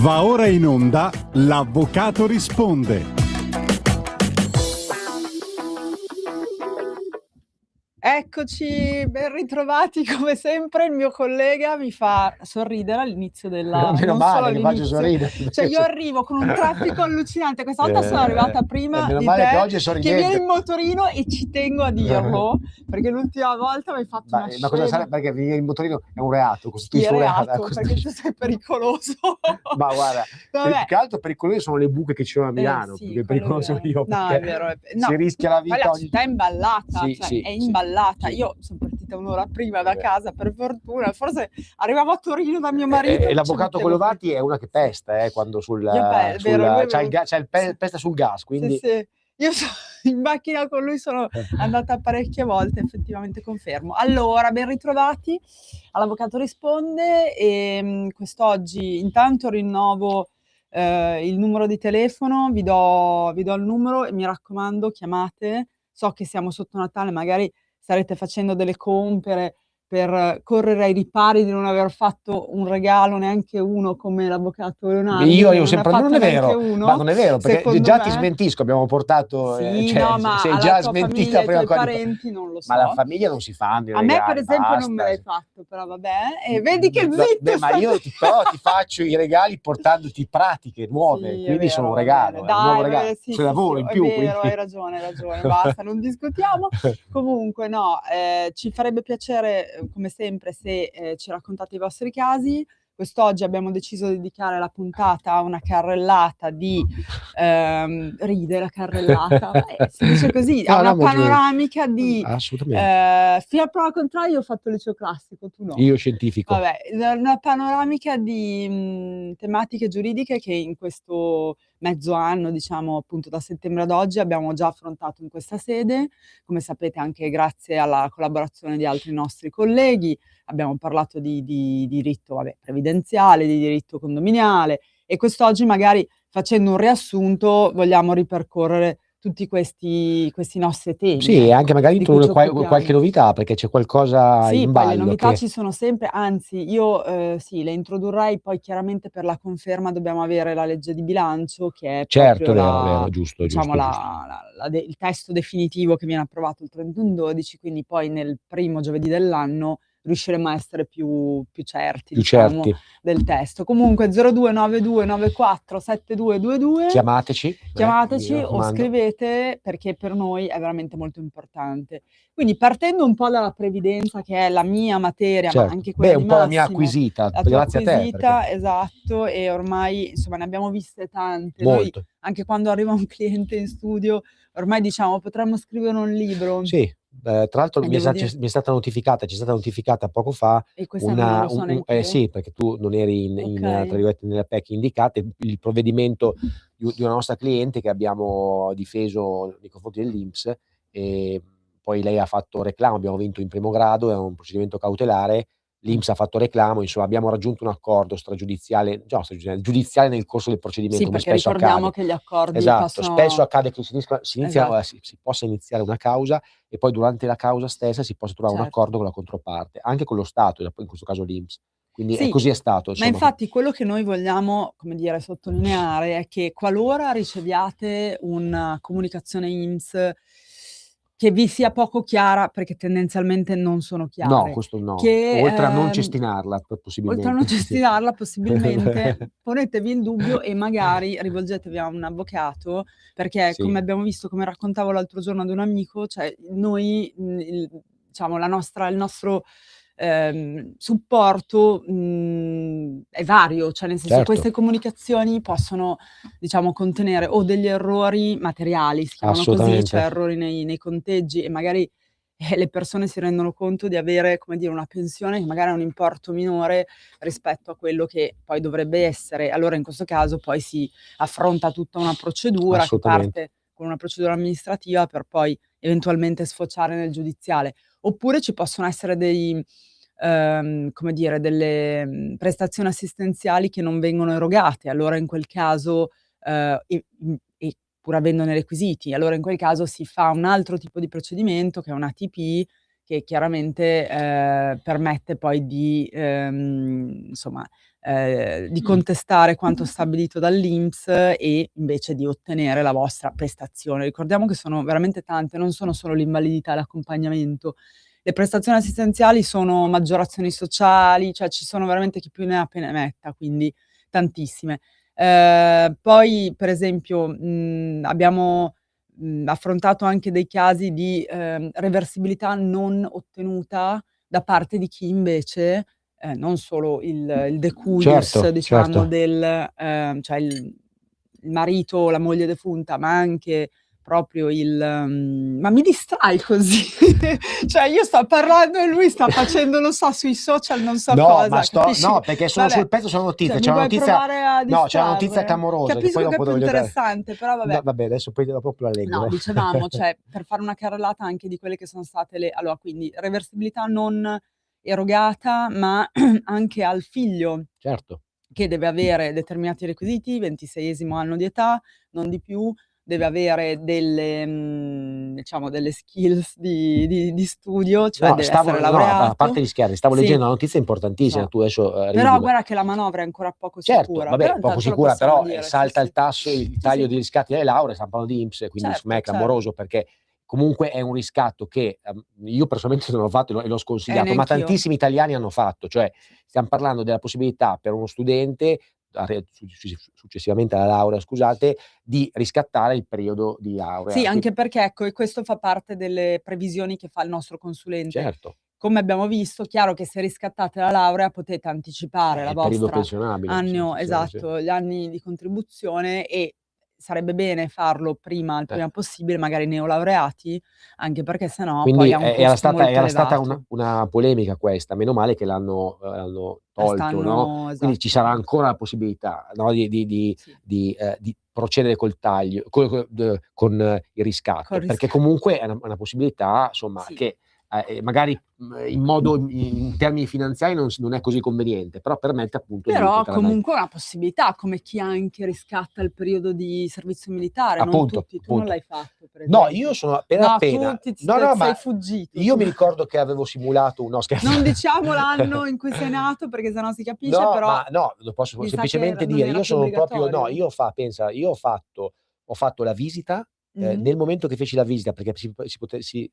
Va ora in onda L'Avvocato risponde. Eccoci, ben ritrovati come sempre. Il mio collega mi fa sorridere all'inizio della... Meno non male solo che faccio all'inizio, sorridere. cioè io arrivo con un traffico allucinante. Questa volta sono arrivata prima Meno di male che te, oggi è che sorridente. vieni in motorino, e ci tengo a dirlo, perché l'ultima volta mi hai fatto una Ma cosa scena. sarebbe? Perché venire in motorino è un reato, Sì, è costituisce un reato. reato, perché tu sei pericoloso. Ma guarda, Vabbè. più che altro pericolose sono le buche che ci sono a Milano, Sì, più che quello è pericoloso vero. io, No, perché è vero. si No, rischia la poi vita la ogni... città è imballata, Sì, cioè sì, è sì, imballata. sì. Io sono partita un'ora prima da Vabbè. casa, per fortuna. Forse arrivavo a Torino da mio marito. E ci l'avvocato mettevo Colovati prima. è una che pesta, quando È vero, lui è venuto. pesta sul gas, quindi... Sì, sì. Io in macchina con lui sono andata parecchie volte, effettivamente confermo. Allora, ben ritrovati all'Avvocato risponde, e quest'oggi intanto rinnovo il numero di telefono, vi do il numero e mi raccomando, chiamate. So che siamo sotto Natale, magari starete facendo delle compere per correre ai ripari di non aver fatto un regalo, neanche uno, come l'avvocato Leonardo. Io Non ne ha sempre, fatto non è neanche vero, uno, ma non è vero, perché secondo già me. ti smentisco, abbiamo portato, Sì, cioè, no, ma sei alla già tua smentita famiglia, ai prima tuoi ancora parenti non lo Ma la so. famiglia non si fanno i A me, per regali, esempio, non me basta. l'hai fatto, però vabbè. E vedi che No, zitto beh, ma io ti faccio i regali portandoti pratiche nuove, Sì, è quindi sono vero, un va regalo, bene. è un nuovo Dai, regalo. sì, C'è sì, sì, lavoro in è più, vero, quindi... hai ragione, basta, non discutiamo. Comunque, no, ci farebbe piacere, come sempre, se ci raccontate i vostri casi. Quest'oggi abbiamo deciso di dedicare la puntata a una carrellata di... ride la carrellata, si dice così, a No, una no, molto bene. panoramica di... Assolutamente. fino a prova contrario ho fatto il liceo classico, tu no. Io scientifico. Vabbè, una panoramica di tematiche giuridiche che in questo mezzo anno, diciamo appunto da settembre ad oggi, abbiamo già affrontato in questa sede. Come sapete, anche grazie alla collaborazione di altri nostri colleghi, abbiamo parlato di diritto, previdenziale, di diritto condominiale, e quest'oggi, magari facendo un riassunto, vogliamo ripercorrere tutti questi nostri temi, Sì, ecco, anche magari di cui ci introdurre occupiamo. qualche novità, perché c'è qualcosa Sì, in poi le ballo novità che... ci sono sempre, anzi io sì, le introdurrei. Poi chiaramente per la conferma dobbiamo avere la legge di bilancio, che è Certo, proprio è vero, giusto, diciamo giusto. il testo definitivo che viene approvato il 31/12, quindi poi nel primo giovedì dell'anno riusciremo a essere più certi, Più diciamo, certi. del testo. Comunque 0292947222, Chiamateci, mi chiamateci o raccomando. scrivete, perché per noi è veramente molto importante. Quindi, partendo un po' dalla previdenza, che è la mia materia, ma Certo. anche quella di Un po' la mia Massimo, acquisita, la tua grazie a te, acquisita, perché esatto, e ormai insomma ne abbiamo viste tante. Noi, molto. anche quando arriva un cliente in studio, ormai diciamo potremmo scrivere un libro. Sì, tra l'altro E mi devo dire, è stata notificata, ci è stata notificata poco fa e questa non lo so neanch'io. sì, perché tu non eri tra Ok. virgolette nelle PEC indicate, il provvedimento di una nostra cliente che abbiamo difeso nei confronti dell'INPS, e poi lei ha fatto reclamo, abbiamo vinto in primo grado, è un procedimento cautelare, l'INPS ha fatto reclamo, insomma abbiamo raggiunto un accordo giudiziale nel corso del procedimento, Sì, come perché spesso ricordiamo accade. che gli accordi Esatto, spesso possono... accade che Esatto, si possa iniziare una causa e poi durante la causa stessa si possa trovare un certo. accordo con la controparte, anche con lo Stato, in questo caso l'INPS. Quindi Sì, così è stato, ma insomma. infatti quello che noi vogliamo, come dire, sottolineare è che, qualora riceviate una comunicazione INPS che vi sia poco chiara, perché tendenzialmente non sono No, chiare, questo no. che Oltre a non cestinarla, oltre a non possibilmente. Sì. gestirarla, possibilmente ponetevi in dubbio e magari rivolgetevi a un avvocato, perché, Sì, come abbiamo visto, come raccontavo l'altro giorno ad un amico, cioè noi, diciamo il nostro supporto è vario, cioè nel senso, certo, queste comunicazioni possono, diciamo, contenere o degli errori materiali, si chiamano così, cioè assolutamente, errori nei conteggi, e magari le persone si rendono conto di avere, come dire, una pensione che magari ha un importo minore rispetto a quello che poi dovrebbe essere. Allora, in questo caso poi si affronta tutta una procedura che assolutamente. parte con una procedura amministrativa per poi eventualmente sfociare nel giudiziale. Oppure ci possono essere come dire, delle prestazioni assistenziali che non vengono erogate. Allora in quel caso, e pur avendone requisiti, allora in quel caso si fa un altro tipo di procedimento, che è un ATP, che chiaramente permette poi di di contestare quanto stabilito dall'INPS e invece di ottenere la vostra prestazione. Ricordiamo che sono veramente tante, non sono solo l'invalidità e l'accompagnamento. Le prestazioni assistenziali sono maggiorazioni sociali, cioè ci sono veramente chi più ne ha più ne metta, quindi tantissime. Poi per esempio, abbiamo affrontato anche dei casi di reversibilità non ottenuta da parte di chi invece, non solo il decuius diciamo certo. del cioè il marito o la moglie defunta, ma anche proprio ma mi distrai così? Cioè io sto parlando e lui sta facendo, non so, sui social non so No, ma cosa, capisci? no, perché sono Vabbè, sul pezzo, sono cioè notizie. mi C'è una vuoi notizia, provare a no, c'è una notizia distrarre? clamorosa che poi Capisco che è dopo più voglio dare. interessante, però No, vabbè. vabbè, adesso poi dopo la leggo. No, dicevamo, cioè, per fare una carrellata anche di quelle che sono state allora quindi reversibilità non erogata, ma anche al figlio Certo. che deve avere determinati requisiti, 26° anno di età, non di più, deve avere delle diciamo delle skills di studio, cioè No, deve essere no, a laureato. parte gli scherzi, stavo Sì, leggendo una notizia importantissima, so. tu adesso Però ridi, ma guarda che la manovra è ancora poco certo, sicura, però vabbè, poco intanto lo sicura, possiamo però dire, salta sì, il tasso, il sì. taglio Sì, dei riscatti delle lauree, stiamo parlando di INPS, quindi certo, insomma è clamoroso perché comunque è un riscatto che io personalmente non ho fatto e l'ho sconsigliato, ma neanch'io. tantissimi italiani hanno fatto, cioè stiamo parlando della possibilità per uno studente, successivamente alla laurea, scusate, di riscattare il periodo di laurea. Sì, anche perché ecco, e questo fa parte delle previsioni che fa il nostro consulente. Certo, Come abbiamo visto, chiaro che se riscattate la laurea potete anticipare la il periodo vostra pensionabile, sì. esatto, gli anni di contribuzione e sarebbe bene farlo prima il prima possibile, magari neolaureati, anche perché se no Quindi poi ha un costo molto era stata elevato. una polemica questa, meno male che l'hanno La tolto, no, stanno quindi ci esatto. sarà ancora la possibilità, no, Sì, di procedere col taglio con il riscatto, col perché riscatto. comunque è una possibilità, insomma, Sì. che magari in termini finanziari non è così conveniente, però permette appunto di Però poter andare comunque è una possibilità, come chi anche riscatta il periodo di servizio militare, non appunto, tutti. Tu non appunto. l'hai fatto per No, io esempio. sono No, tu no, sei ma fuggito io tu. mi ricordo che avevo simulato no scherzo. Non diciamo l'anno in cui sei nato perché se no si capisce, No, però ma no, lo posso mi sa che semplicemente non dire, era io più sono proprio no, obbligatorio. pensa, ho fatto la visita, Mh-mh. nel momento che feci la visita, perché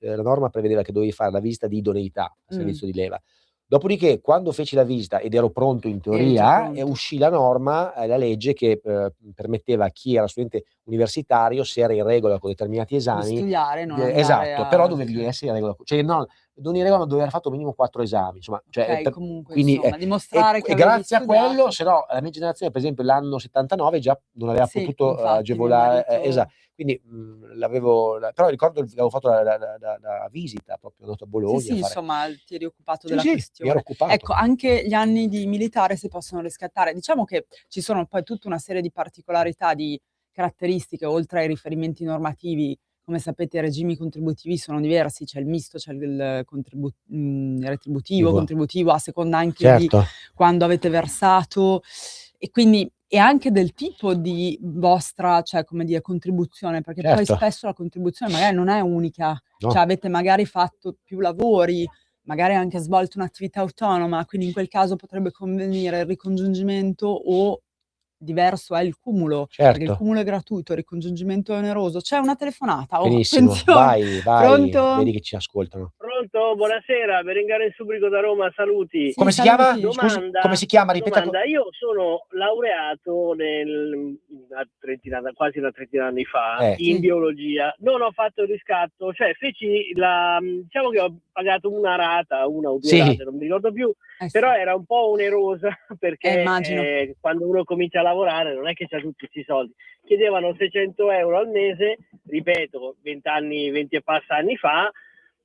la norma prevedeva che dovevi fare la visita di idoneità al Mh. servizio di leva. Dopodiché, quando feci la visita ed ero pronto in Eri già teoria, pronto. uscì la norma, la legge che, permetteva a chi era studente universitario, se era in regola con determinati Di esami studiare e non andare esatto, però a dovevi essere in regola cioè no, non in regola, ma dovevi aver fatto minimo 4 esami, insomma, cioè okay, comunque quindi insomma dimostrare che e avevi grazie a quello, studiato. se no la mia generazione, per esempio l'anno '79 già non aveva Sì, potuto infatti mio agevolare marito quindi, però ricordo che avevo fatto la visita, proprio andato a sì, Bologna a sì, fare insomma ti eri occupato sì, della sì, mi ero questione. occupato. Ecco, anche gli anni di militare si possono riscattare. Diciamo che ci sono poi tutta una serie di particolarità, di caratteristiche, oltre ai riferimenti normativi. Come sapete i regimi contributivi sono diversi, c'è il misto, c'è il retributivo, Tipo contributivo, a seconda anche di certo, quando avete versato e quindi e anche del tipo di vostra, cioè come dire, contribuzione, perché poi certo, spesso la contribuzione magari non è unica. Cioè no. avete magari fatto più lavori, magari anche svolto un'attività autonoma, quindi in quel caso potrebbe convenire il ricongiungimento o diverso è il cumulo, perché il Certo, cumulo è gratuito, il ricongiungimento è oneroso. C'è una telefonata, oh benissimo, attenzione. vai, Pronto? vedi che ci ascoltano. Pronto? Buonasera, Berengaro in Subrico da Roma, saluti. Sì, Come si chiama? saluti. Scusi, come si chiama? Ripeta Io sono laureato quasi una trentina d'anni fa in Sì. biologia. Non ho fatto il riscatto, cioè diciamo che ho pagato una rata, una o due sì, rate, non mi ricordo più, Sì. però era un po' onerosa perché Immagino. quando uno comincia a lavorare non è che c'ha tutti questi soldi. Chiedevano 600 euro al mese, ripeto, 20 e passa anni fa,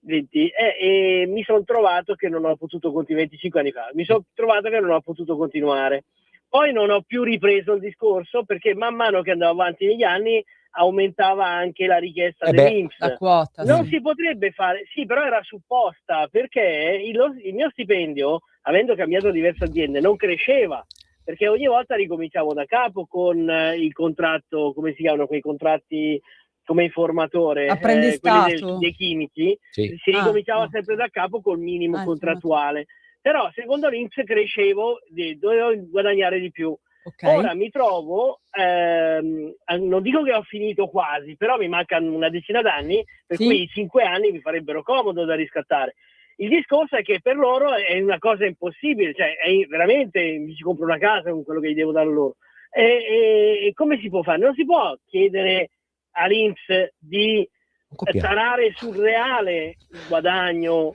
20, e mi sono trovato che non ho potuto continuare 25 anni fa, mi sono trovato che non ho potuto continuare. Poi non ho più ripreso il discorso perché man mano che andavo avanti negli anni aumentava anche la richiesta dell'INPS. La quota, Non sì. si potrebbe fare, sì, però era supposta perché il mio stipendio, avendo cambiato diverse aziende, non cresceva perché ogni volta ricominciavo da capo con il contratto, come si chiamano quei contratti come informatore, quelli Apprendistato? dei chimici, Sì. si ricominciava no. sempre da capo col minimo Ah, contrattuale. Però secondo l'INPS crescevo, dovevo guadagnare di più. Ok. Ora mi trovo, non dico che ho finito quasi, però mi mancano una decina d'anni, per Sì. cui i 5 anni mi farebbero comodo da riscattare. Il discorso è che per loro è una cosa impossibile, cioè veramente mi ci compro una casa con quello che gli devo dare loro. E come si può fare? Non si può chiedere all'INPS di Copiare. tarare sul reale il guadagno.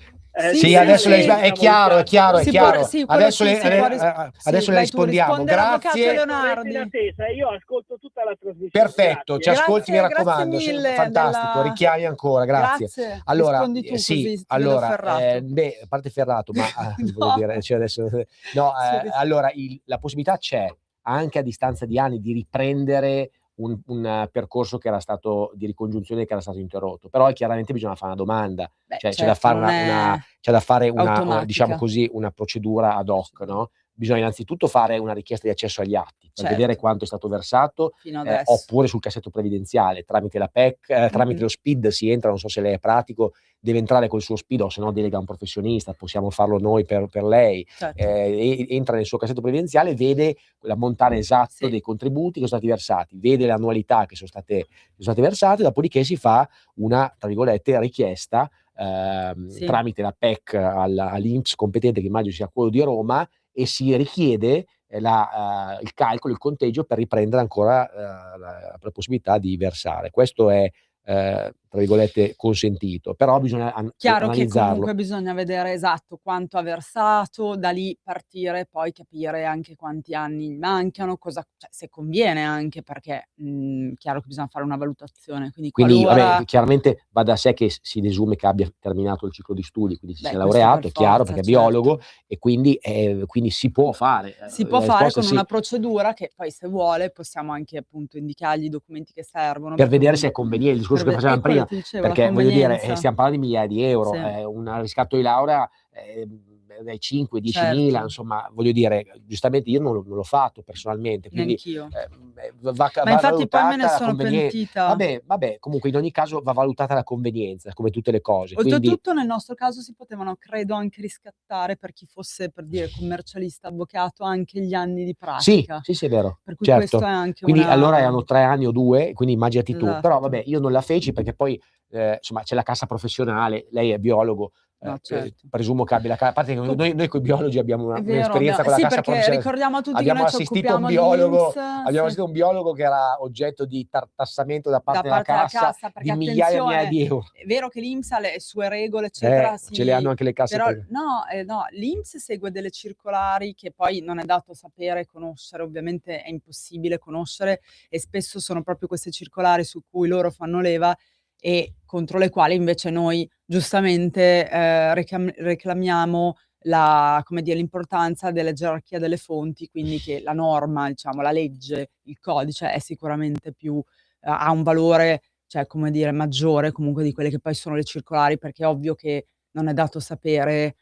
Sì, adesso è chiaro, è chiaro, è Si chiaro. può- sì, quello Adesso sì, le, si può adesso le vai tu, rispondiamo. risponde l'avvocato Grazie. Leonardi. In attesa, io ascolto tutta la trasmissione. Perfetto, ci Grazie. ascolti, mi Grazie raccomando. mille Fantastico, richiami ancora, grazie. Grazie. Allora, Rispondi tu, sì, così ti vedo allora, ferrato. beh, a parte ferrato, ma voglio No. dire, cioè adesso, no, Sì, allora la possibilità c'è anche a distanza di anni di riprendere un percorso che era stato di ricongiunzione che era stato interrotto, però chiaramente bisogna fare una domanda, Beh, cioè certo, non è c'è da fare una, automatica. diciamo così, una procedura ad hoc, no? Bisogna innanzitutto fare una richiesta di accesso agli atti per Certo. vedere quanto è stato versato, Fino adesso. oppure sul cassetto previdenziale tramite la PEC, tramite lo SPID si entra, non so se lei è pratico, deve entrare col suo SPID o se no delega un professionista, possiamo farlo noi per lei, Certo. entra nel suo cassetto previdenziale, vede l'ammontare esatto Sì. dei contributi che sono stati versati, vede le annualità che sono state versate, dopodiché si fa una, tra virgolette, richiesta Sì. tramite la PEC all'INPS competente, che immagino sia quello di Roma, e si richiede il calcolo, il conteggio per riprendere ancora la possibilità di versare. Questo è tra virgolette consentito, però bisogna Chiaro che analizzarlo. comunque bisogna vedere esatto quanto ha versato, da lì partire, poi capire anche quanti anni mancano, cosa, cioè, se conviene anche perché chiaro che bisogna fare una valutazione. Quindi qualora... vabbè, chiaramente va da sé che si desume che abbia terminato il ciclo di studi, quindi si sia questo laureato, per è chiaro, forza, perché è biologo, certo. e quindi si può fare. Si può La fare risposta con è una sì, procedura che poi se vuole possiamo anche appunto indicargli i documenti che servono. per perché vedere se è comunque- conveniente, il discorso che per ve- facevamo quello prima, ti dicevo, la perché voglio dire, convenienza. stiamo parlando di migliaia di euro, Sì. un riscatto di laurea dai 5-10 Certo. mila, insomma, voglio dire, giustamente io non l'ho fatto personalmente, quindi Neanch'io. va Ma infatti poi me ne valutata la sono convenienza. pentita. Vabbè, comunque in ogni caso va valutata la convenienza, come tutte le cose. Quindi Oltretutto nel nostro caso si potevano, credo, anche riscattare per chi fosse, per dire, commercialista, avvocato, anche gli anni di sì, pratica. sì, è vero, Per cui questo certo. è anche Quindi allora una... erano 3 anni o 2, quindi immaginati tu. Però Esatto. vabbè, io non la feci perché poi insomma c'è la cassa professionale, lei è biologo, No, certo. presumo che abbia a parte che noi coi biologi abbiamo È vero, un'esperienza con la sì, cassa perché professionale. ricordiamo a tutti che Abbiamo noi ci assistito occupiamo un di biologo, INPS, abbiamo sì, assistito un biologo che era oggetto di tassamento da parte da parte della cassa cassa, di perché migliaia e migliaia attenzione, di euro. è vero che l'INPS ha le sue regole, eccetera, Ce le hanno anche le casse però private. no, l'INPS segue delle circolari che poi non è dato sapere, conoscere, ovviamente è impossibile conoscere, e spesso sono proprio queste circolari su cui loro fanno leva e contro le quali invece noi giustamente reclamiamo come dire, l'importanza della gerarchia delle fonti, quindi che la norma, diciamo, la legge, il codice è sicuramente più ha un valore, cioè, come dire, maggiore comunque di quelle che poi sono le circolari, perché è ovvio che non è dato sapere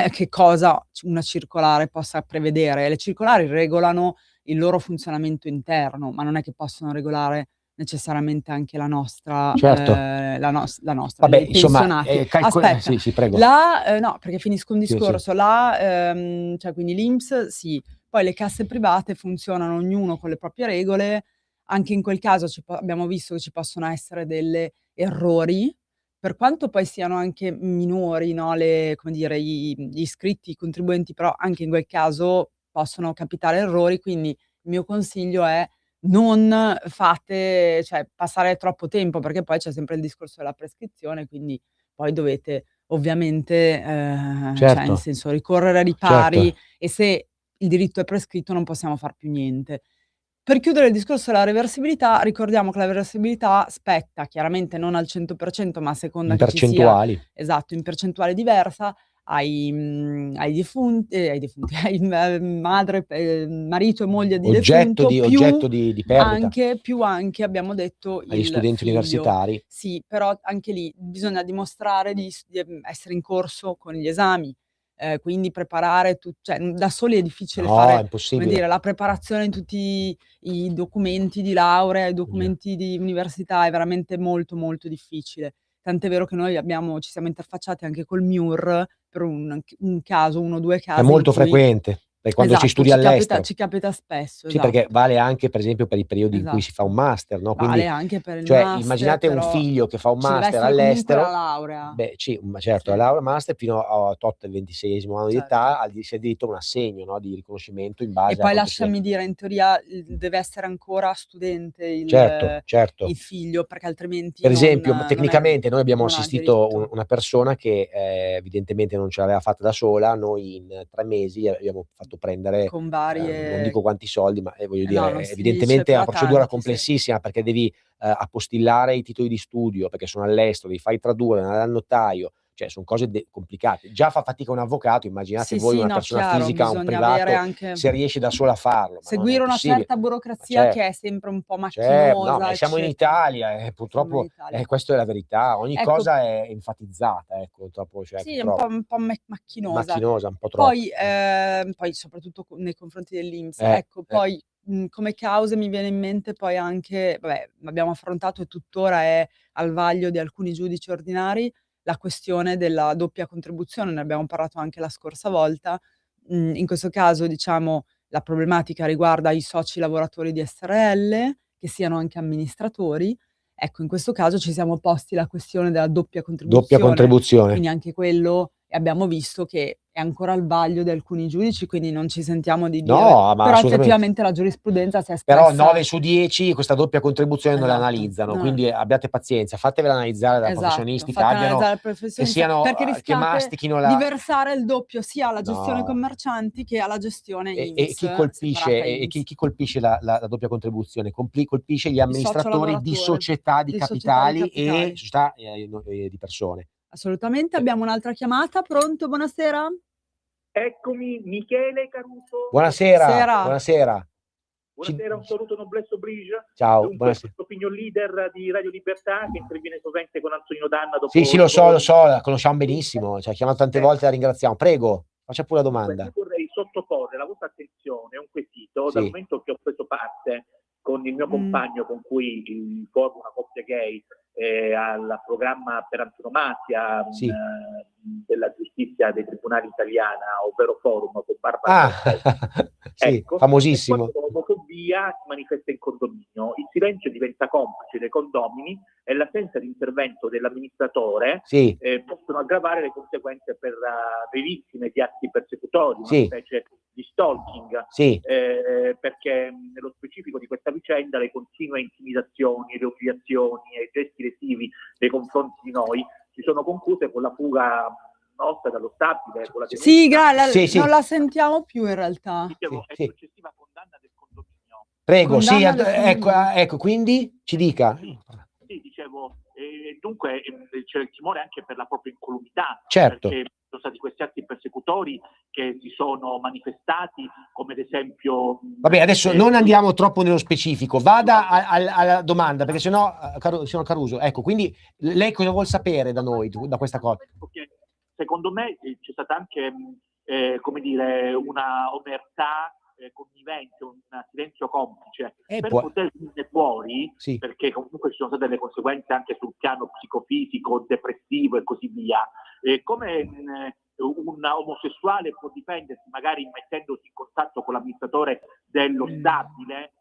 che cosa una circolare possa prevedere. Le circolari regolano il loro funzionamento interno, ma non è che possono regolare necessariamente anche la nostra, Certo. la nostra, Vabbè, i insomma, pensionati. Aspetta. Aspetta, Sì, prego. no, perché finisco un Sì, discorso. Cioè quindi l'INPS sì, poi le casse private funzionano ognuno con le proprie regole. Anche in quel caso abbiamo visto che ci possono essere delle errori, per quanto poi siano anche minori, no, come dire, gli iscritti, i contribuenti, però anche in quel caso possono capitare errori, quindi il mio consiglio è non fate, cioè, passare troppo tempo, perché poi c'è sempre il discorso della prescrizione, quindi poi dovete ovviamente, cioè nel Certo, senso ricorrere ai ripari, certo. e se il diritto è prescritto non possiamo far più niente. Per chiudere il discorso della reversibilità, ricordiamo che la reversibilità spetta chiaramente non al 100%, ma a seconda In che ci sia, percentuali. esatto, in percentuale diversa, ai defunti, ai marito e moglie di defunto, Oggetto di perdita. più anche abbiamo detto Agli il studenti figlio. universitari. Sì, però anche lì bisogna dimostrare di essere in corso con gli esami. quindi preparare cioè, da soli è difficile No, è fare, come impossibile. dire, la preparazione di tutti i documenti di laurea, i documenti di università è veramente molto, molto difficile. Tant'è vero che noi ci siamo interfacciati anche col MIUR per un caso, 1 o 2 È casi in molto cui frequente, quando si esatto, studia all'estero. ci capita spesso, Sì, perché esatto, vale anche per esempio per i periodi in cui si fa un esatto. master, no, Vale quindi anche per il cioè master, immaginate un però figlio che fa un ci deve master essere comunque la all'estero, laurea. beh sì, ma certo, Sì, la laurea master fino a tot il 26° anno di certo. età si ha diritto a un assegno, no, di riconoscimento in E base a poi quanto sia. lasciami dire, in teoria deve essere ancora studente Certo, certo. il figlio, perché altrimenti Per esempio, non tecnicamente noi abbiamo ha assistito diritto. una persona che, evidentemente non ce l'aveva fatta da sola, noi in 3 mesi abbiamo fatto prendere, Con non varie dico quanti soldi, ma, voglio no, non dire, si dice, evidentemente è una però procedura tanti, sì. complessissima, perché devi, appostillare i titoli di studio, perché sono all'estero, devi fare i tradurre, andare dal notaio, cioè son cose complicate. Già fa fatica un avvocato, immaginate Sì, voi sì, una no, persona chiaro, fisica, un bisogna avere privato, anche se riesce da sola a farlo, ma non è seguire una possibile. certa Ma burocrazia cer che è sempre un po' no, macchinosa, ma siamo in eccetera. Italia e Siamo in purtroppo, Italia. questa è la verità. Ogni Ecco, cosa è enfatizzata, ecco, purtroppo, cioè sì, è un po' purtroppo. macchinosa. Macchinosa, un po' E troppo. poi soprattutto nei confronti dell'INPS. Eh, Ecco, eh. poi, come cause mi viene in mente poi anche vabbè, abbiamo affrontato e tuttora è al vaglio di alcuni giudici ordinari, la questione della doppia contribuzione, ne abbiamo parlato anche la scorsa volta. In questo caso, diciamo, la problematica riguarda i soci lavoratori di SRL, che siano anche amministratori. Ecco, in questo caso ci siamo posti la questione della doppia Doppia contribuzione, contribuzione. quindi anche quello e abbiamo visto che è ancora al vaglio di alcuni giudici, quindi non ci sentiamo di dire No, ma però assolutamente. effettivamente la giurisprudenza si è Però espressa 9 su 10 questa doppia contribuzione non la esatto, analizzano, no, quindi abbiate pazienza, fatevela analizzare da esatto, professionisti che fate analizzare il che professionista, siano, perché che rischiate mastichino di la. versare il doppio sia alla gestione No. commercianti che alla gestione E chi INPS, separata colpisce INPS. chi colpisce la doppia contribuzione? Colpisce gli Il socio amministratori di lavoratore, società di di società di capitali e capitali. società, di persone. Assolutamente, E abbiamo un'altra chiamata. Pronto? Buonasera? Eccomi, Michele Caruso. Buonasera, Sera. buonasera. Buonasera, un saluto noblesse oblige. Ciao, Dunque, buonasera. questo opinion leader di Radio Libertà che interviene sovente con Antonino Danna dopo Sì, lo so, la conosciamo benissimo, ci ha chiamato tante volte, la ringraziamo. Prego, faccia pure la Dunque, domanda. io vorrei sottoporre alla vostra attenzione un quesito, dal Sì. momento che ho preso parte con il mio Mh. compagno con cui formo una coppia gay al programma per antonomasia Sì. della giustizia dei tribunali italiana, ovvero Forum con Barbara Castelli. Sì, Ecco, famosissimo. e quando l'omofobia si manifesta in condominio, il silenzio diventa complice dei condomini e l'assenza di intervento dell'amministratore Sì, possono aggravare le conseguenze per le vittime di atti persecutori, una Sì. specie di stalking, sì, perché nello specifico di questa vicenda le continue intimidazioni, le umiliazioni e i gesti lesivi nei confronti di noi si sono concluse con la fuga nostra dallo stabile, con la Sì, Sì, sì. non la sentiamo più in realtà. dicevo, Sì, e sì. successiva condanna del condominio. Prego, sì, Condanna del ecco, condominio. ecco, quindi ci dica. Sì, dicevo, dunque c'è il timore anche per la propria incolumità, Certo. perché sono stati questi atti persecutori che si sono manifestati, come ad esempio. Vabbè, adesso non andiamo troppo nello specifico, vada alla domanda, perché sennò, signor Caruso, ecco, quindi lei cosa vuol sapere da noi, da questa cosa? Secondo me c'è stata anche, come dire, una omertà connivente, un silenzio complice per può- poter venire fuori, Sì. perché comunque ci sono state delle conseguenze anche sul piano psicofisico, depressivo e così via. Come un omosessuale può difendersi magari mettendosi in contatto con l'amministratore dello stabile?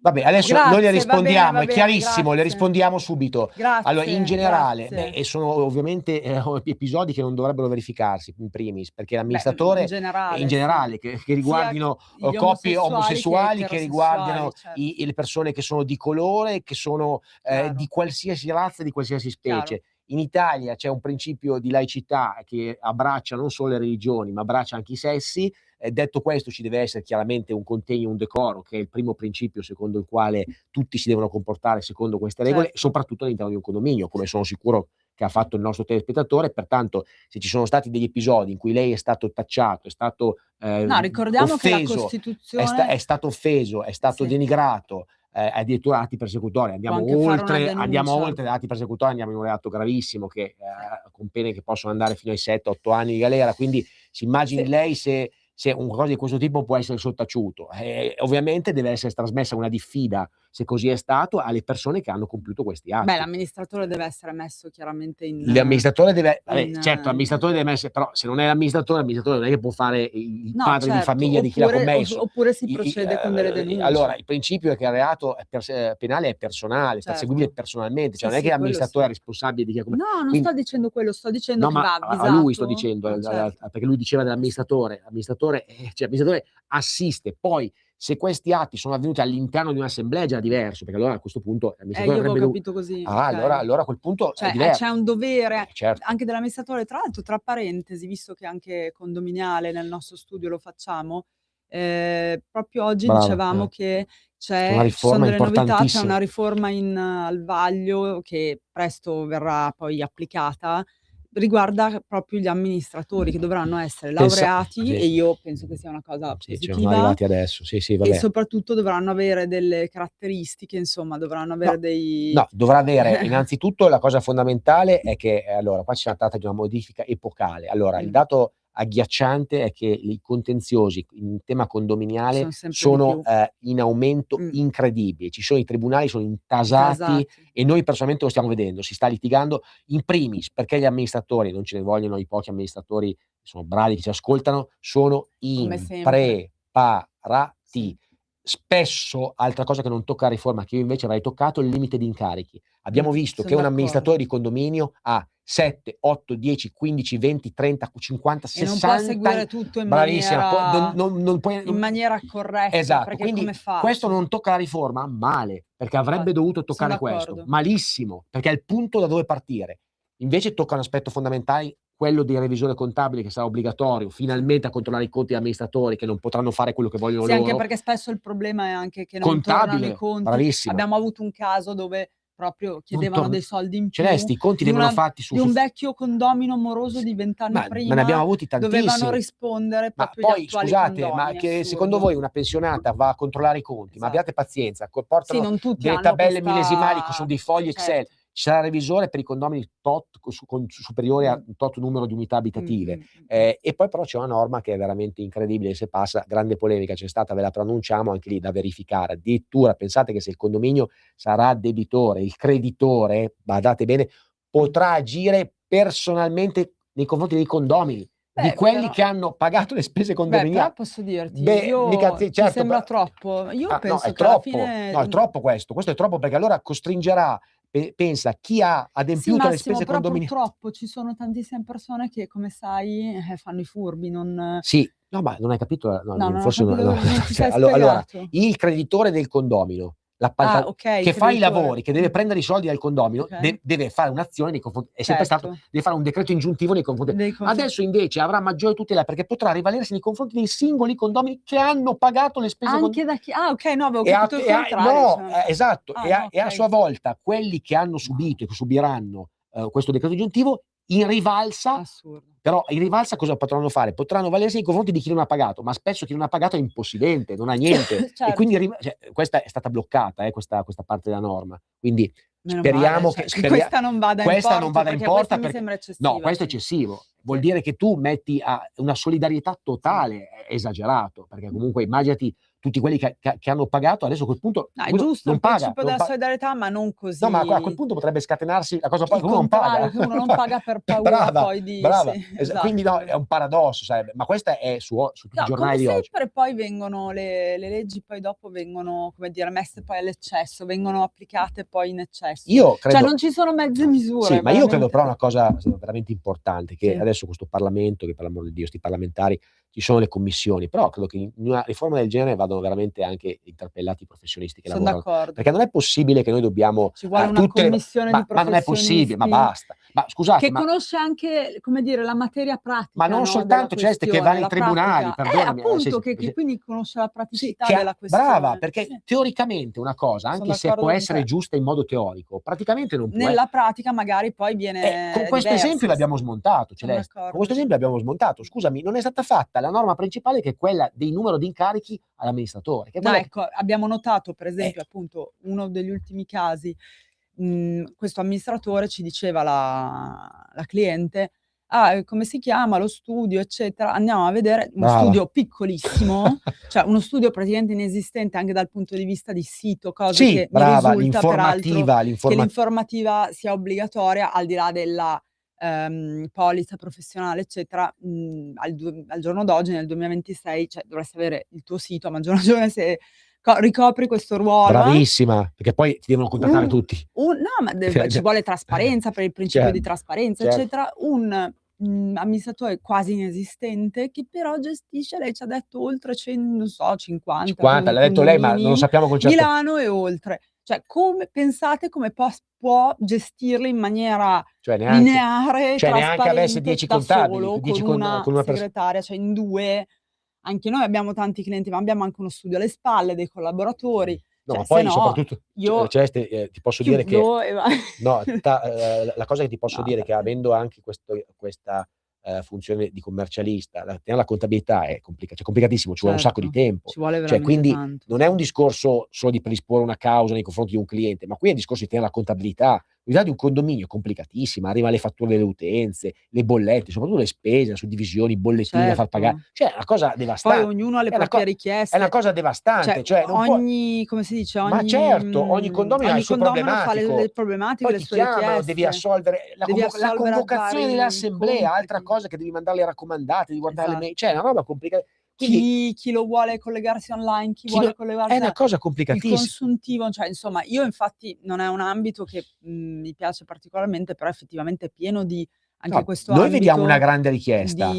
Vabbè, adesso Grazie, noi le va rispondiamo, bene, è chiarissimo, le grazie. rispondiamo subito. Allora, in Grazie, generale, grazie. e sono ovviamente episodi che non dovrebbero verificarsi in primis, perché Beh, l'amministratore, in in generale, generale, sì. che riguardino Sia gli coppie omosessuali omosessuali, che riguardino eterosessuali, certo. le persone che sono di colore, che sono Chiaro. di qualsiasi razza, di qualsiasi specie. Chiaro. In Italia c'è un principio di laicità che abbraccia non solo le religioni, ma abbraccia anche i sessi. Detto questo, ci deve essere chiaramente un contegno, un decoro, che è il primo principio secondo il quale tutti si devono comportare secondo queste regole, Certo. soprattutto all'interno di un condominio, come sono sicuro che ha fatto il nostro telespettatore. Pertanto, se ci sono stati degli episodi in cui lei è stato tacciato, è stato No, ricordiamo che la offeso, Costituzione è stato offeso, è stato Sì. denigrato, addirittura atti persecutori, Può anche fare una andiamo denuncia. oltre atti persecutori, andiamo in un reato gravissimo che con pene che possono andare fino ai 7-8 anni di galera, quindi si immagini Sì. lei se un qualcosa di questo tipo può essere sottaciuto. Ovviamente deve essere trasmessa una diffida, se così è stato, alle persone che hanno compiuto questi Beh, atti. l'amministratore deve essere messo chiaramente L'amministratore deve in certo, l'amministratore deve essere, però se non è l'amministratore non è che può fare il no, padre di certo, famiglia di chi l'ha commesso. oppure si procede con delle Allora, denunce. il principio è che il reato penale è personale, perseguibile Certo. personalmente, Sì, cioè non è sì, che quello l'amministratore sì. è responsabile di chi ha commesso. No, non Quindi sto dicendo quello, sto dicendo no, che ma va a lui sto avvisato. dicendo, Certo. perché lui diceva Sì, sì. dell'amministratore. L'amministratore assiste, poi se questi atti sono avvenuti all'interno di un'assemblea è già diverso, perché allora a questo punto l'amministratore Io avevo avrebbe capito così, allora okay. a quel punto è Cioè, c'è diverso. un dovere Certo. anche dell'amministratore. Tra l'altro, tra parentesi, visto che anche condominiale nel nostro studio lo facciamo, proprio oggi Brava, dicevamo che c'è una ci sono riforma delle novità, c'è importantissima. una riforma al vaglio che presto verrà poi applicata, riguarda proprio gli amministratori che dovranno essere laureati Sì. e io penso che sia una cosa Sì, ci siamo positiva arrivati adesso. Sì, e vabbè. soprattutto dovranno avere delle caratteristiche, insomma, dovranno avere No, dovrà avere innanzitutto la cosa fondamentale è che allora qua si tratta di una modifica epocale. Allora, il dato agghiacciante è che i contenziosi in tema condominiale Sono sempre di sono, più. in aumento incredibile. I tribunali sono intasati Intasati. e noi personalmente lo stiamo vedendo. Si sta litigando in primis perché gli amministratori, non ce ne vogliono i pochi amministratori che sono bravi, che ci ascoltano, sono Come sempre. impreparati. Sì. Spesso, altra cosa che non tocca la riforma, che io invece avrei toccato, è il limite di incarichi. Abbiamo visto che Son un amministratore d'accordo. di condominio ha 7, 8, 10, 15, 20, 30, 50, E non può 60 seguire tutto in bravissima, maniera non puoi corretta, esatto, perché quindi come fa? questo non tocca la riforma? Male, perché avrebbe Infatti, dovuto son toccare questo. d'accordo. Malissimo, perché è il punto da dove partire. Invece tocca un aspetto fondamentale, quello del revisore contabile che sarà obbligatorio, finalmente a controllare i conti degli amministratori che non potranno fare quello che vogliono Sì, anche loro. perché spesso il problema è anche che non tornano i Contabile, conti. bravissima. Abbiamo avuto un caso dove proprio Non chiedevano torn dei soldi in ce l'hai più 'sti conti di vengono fatti di un vecchio condomino moroso di 20 anni ma ne abbiamo prima, avuti dovevano tantissimi. rispondere Ma proprio gli poi attuali scusate, ma condomini, che secondo assurdo. voi una pensionata va a controllare i conti? Ma abbiate Esatto. pazienza, Sì, portano non tutti delle hanno tabelle millesimali questa su dei fogli Excel. certo. Ci sarà il revisore per i condomini tot superiori a un tot numero di unità abitative. E poi però c'è una norma che è veramente incredibile, se passa, grande polemica c'è stata, ve la preannunciamo, anche lì da verificare. Addirittura pensate che se il condominio sarà debitore, il creditore, badate bene, potrà agire personalmente nei confronti dei condomini, di Beh, quelli però che hanno pagato le spese Beh, però condominiali. posso dirti, Beh, mica io ti certo, sembra troppo? Io no, penso è che alla troppo. fine No, è troppo questo è troppo perché allora costringerà, pensa, chi ha sì, adempiuto alle Massimo, spese però condominia purtroppo ci sono tantissime persone che, come sai, fanno i furbi, non sì, no, ma non hai capito, no, non ho forse capito, no, non ti cioè sei allora, spiegato. il creditore del condomino, Ah, l'appaltan okay, il che fa i creditore. lavori, che deve prendere i soldi dal condomino, Okay, deve fare un'azione nei confronti è sempre stato, certo. deve fare un decreto ingiuntivo nei confronti. Nei conf Adesso invece avrà maggiore tutela perché potrà rivalersi nei confronti dei singoli condomini che hanno pagato le spese Anche da chi okay, no, avevo e a capito il e a contrario, no, cioè esatto, ah, no, e a sua okay. volta quelli che hanno subito e che subiranno, questo decreto aggiuntivo, in rivalsa Assurdo. però in rivalsa cosa potranno fare? Potranno valersi nei confronti di chi non ha pagato, ma spesso chi non ha pagato è impossidente, non ha niente e quindi Certo. cioè questa è stata bloccata, questa parte della norma. Quindi Meno male, speriamo cioè che questa non vada in questa non porto, vada in perché questa porta mi perché sembra no, eccessiva, questo è sì. eccessivo. Vuol Sì, dire che tu metti a una solidarietà sì. totale, è esagerato, perché comunque immaginati tutti quelli che hanno pagato, adesso a quel punto No, è uno giusto non il paga, principio della solidarietà, ma non no, ma a quel così punto potrebbe scatenarsi la cosa poi il che uno non contrario, paga. che uno non paga per paura Brava, poi di sì, brava. Quindi no, esatto. è un paradosso, sai, ma questa è su tutti i No, come giornali di oggi. sempre poi vengono le leggi poi dopo vengono, come dire, messe poi all'eccesso, vengono applicate poi in eccesso. Io Cioè credo non ci sono mezze sì, misure, ma io credo però veramente. una cosa veramente importante, che Sì, adesso questo Parlamento, che per l'amor di Dio, 'sti parlamentari, ci sono le commissioni, però credo che in una riforma del genere vadano veramente anche interpellati i professionisti che son lavorano, d'accordo. perché non è possibile che noi dobbiamo, Ci vuole una tutte le commissione di ma non è possibile, ma professionisti basta. Ma scusate, che conosce anche, come dire, la materia ma pratica, non no, della soltanto Celeste che va questione, nei la tribunali, pratica. perdonami, Appunto, che quindi conosce la sì, praticità della brava, questione. perché Sì, teoricamente una cosa, son anche se può d'accordo con essere te. giusta in modo teorico, praticamente non può Nella pratica magari poi con viene questo esempio diverso, l'abbiamo sì. smontato, Son Celeste. Con d'accordo. questo esempio l'abbiamo smontato. Scusami, non è stata fatta la norma principale che è quella del numero di incarichi all'amministratore, che è No, quella che ecco, abbiamo notato per eh, esempio, appunto, uno degli ultimi casi, questo amministratore ci diceva la cliente: come si chiama lo studio, eccetera. Andiamo a vedere uno Brava. studio piccolissimo, cioè uno studio praticamente inesistente anche dal punto di vista di sito, cose Sì, che mi brava, risulta peraltro che l'informativa. l'informativa sia obbligatoria al di là della polizza professionale, eccetera, al giorno d'oggi, nel 2026, cioè dovresti avere il tuo sito, a maggior ragione se ricopri questo ruolo. Bravissima, perché poi ti devono contattare tutti. No, ma ci vuole trasparenza per il principio di trasparenza, certo. eccetera. Un amministratore quasi inesistente che però gestisce, lei ci ha detto oltre 50 50, l'ha detto lei, ma non lo sappiamo con certezza. Milano e oltre. Cioè, pensate come può gestirli in maniera Cioè neanche lineare, neanche avesse trasparente, 10 da contabili, solo, 10 con una con una segretaria, cioè in 2. Anche noi abbiamo tanti clienti, ma abbiamo anche uno studio alle spalle, dei collaboratori. No, Cioè, ma poi se no, soprattutto, io Celeste, ti posso dire che chiudo e no, la cosa che ti posso No, dire è che avendo anche questa funzione di commercialista, la contabilità è complicatissimo, ci vuole un sacco di certo, tempo. ci vuole Cioè, veramente quindi tanto. non è un discorso solo di predisporre una causa nei confronti di un cliente, ma qui è il discorso di tenere la contabilità. L'unità di un condominio è complicatissima, arriva le fatture delle utenze, le bollette, soprattutto le spese, le suddivisioni, i bollettini da far pagare. Certo. Cioè è una cosa Poi devastante. ognuno ha le È una proprie È richieste. una cosa devastante, cioè non può. Come si dice, Ma certo, ogni condomino ha il suo condomino fa le problematico. problematiche, Poi le ti sue chiamano, devi richieste. assolvere la Devi la assolvere a convocazione vari delle assemblee, altra compiti. cosa che devi mandare le raccomandate, devi guardare le mail, Esatto. cioè è una roba complicata. Quindi Chi lo vuole collegarsi online, chi chi vuole no è collegarsi una cosa il complicatissima. consuntivo, cioè insomma, io infatti non è un ambito che mi piace particolarmente, però effettivamente è pieno di anche No, questo noi vediamo una ambito grande richiesta,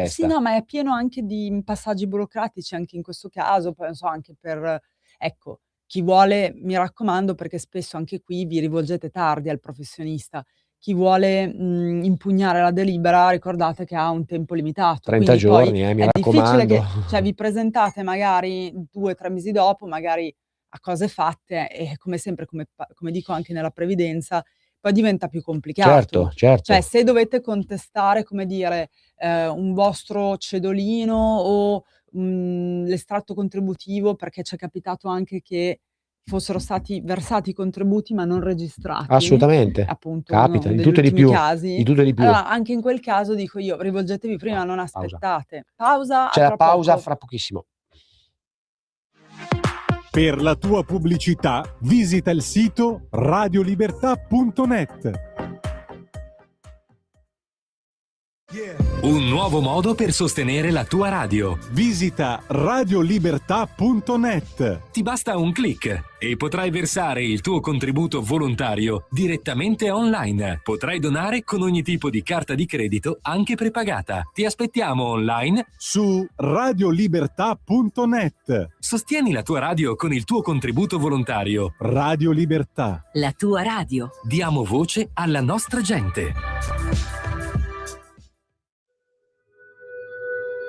sì, no, ma è pieno anche di passaggi burocratici anche in questo caso, poi non so, anche per ecco, chi vuole, mi raccomando, perché spesso anche qui vi rivolgete tardi al professionista. Chi vuole impugnare la delibera, ricordate che ha un tempo limitato, 30 quindi poi giorni, mi è difficile raccomando. che cioè vi presentate magari 2, 3 mesi dopo, magari a cose fatte e come sempre, come dico anche nella previdenza, poi diventa più complicato. Certo. Cioè, se dovete contestare, come dire, un vostro cedolino o, l'estratto contributivo, perché c'è capitato anche che fossero stati versati i contributi ma non registrati, Assolutamente. appunto Capita, uno di degli tutto e di ultimi più, casi, di tutto e di più. allora anche in quel caso dico io: rivolgetevi prima, non Pausa. aspettate. Pausa, a C'è la tra pausa poco. fra pochissimo. Per la tua pubblicità visita il sito radiolibertà.net. Un nuovo modo per sostenere la tua radio. Visita radiolibertà.net. Ti basta un click e potrai versare il tuo contributo volontario direttamente online. Potrai donare con ogni tipo di carta di credito, anche prepagata. Ti aspettiamo online su radiolibertà.net. Sostieni la tua radio con il tuo contributo volontario. Radio Libertà. La tua radio. Diamo voce alla nostra gente.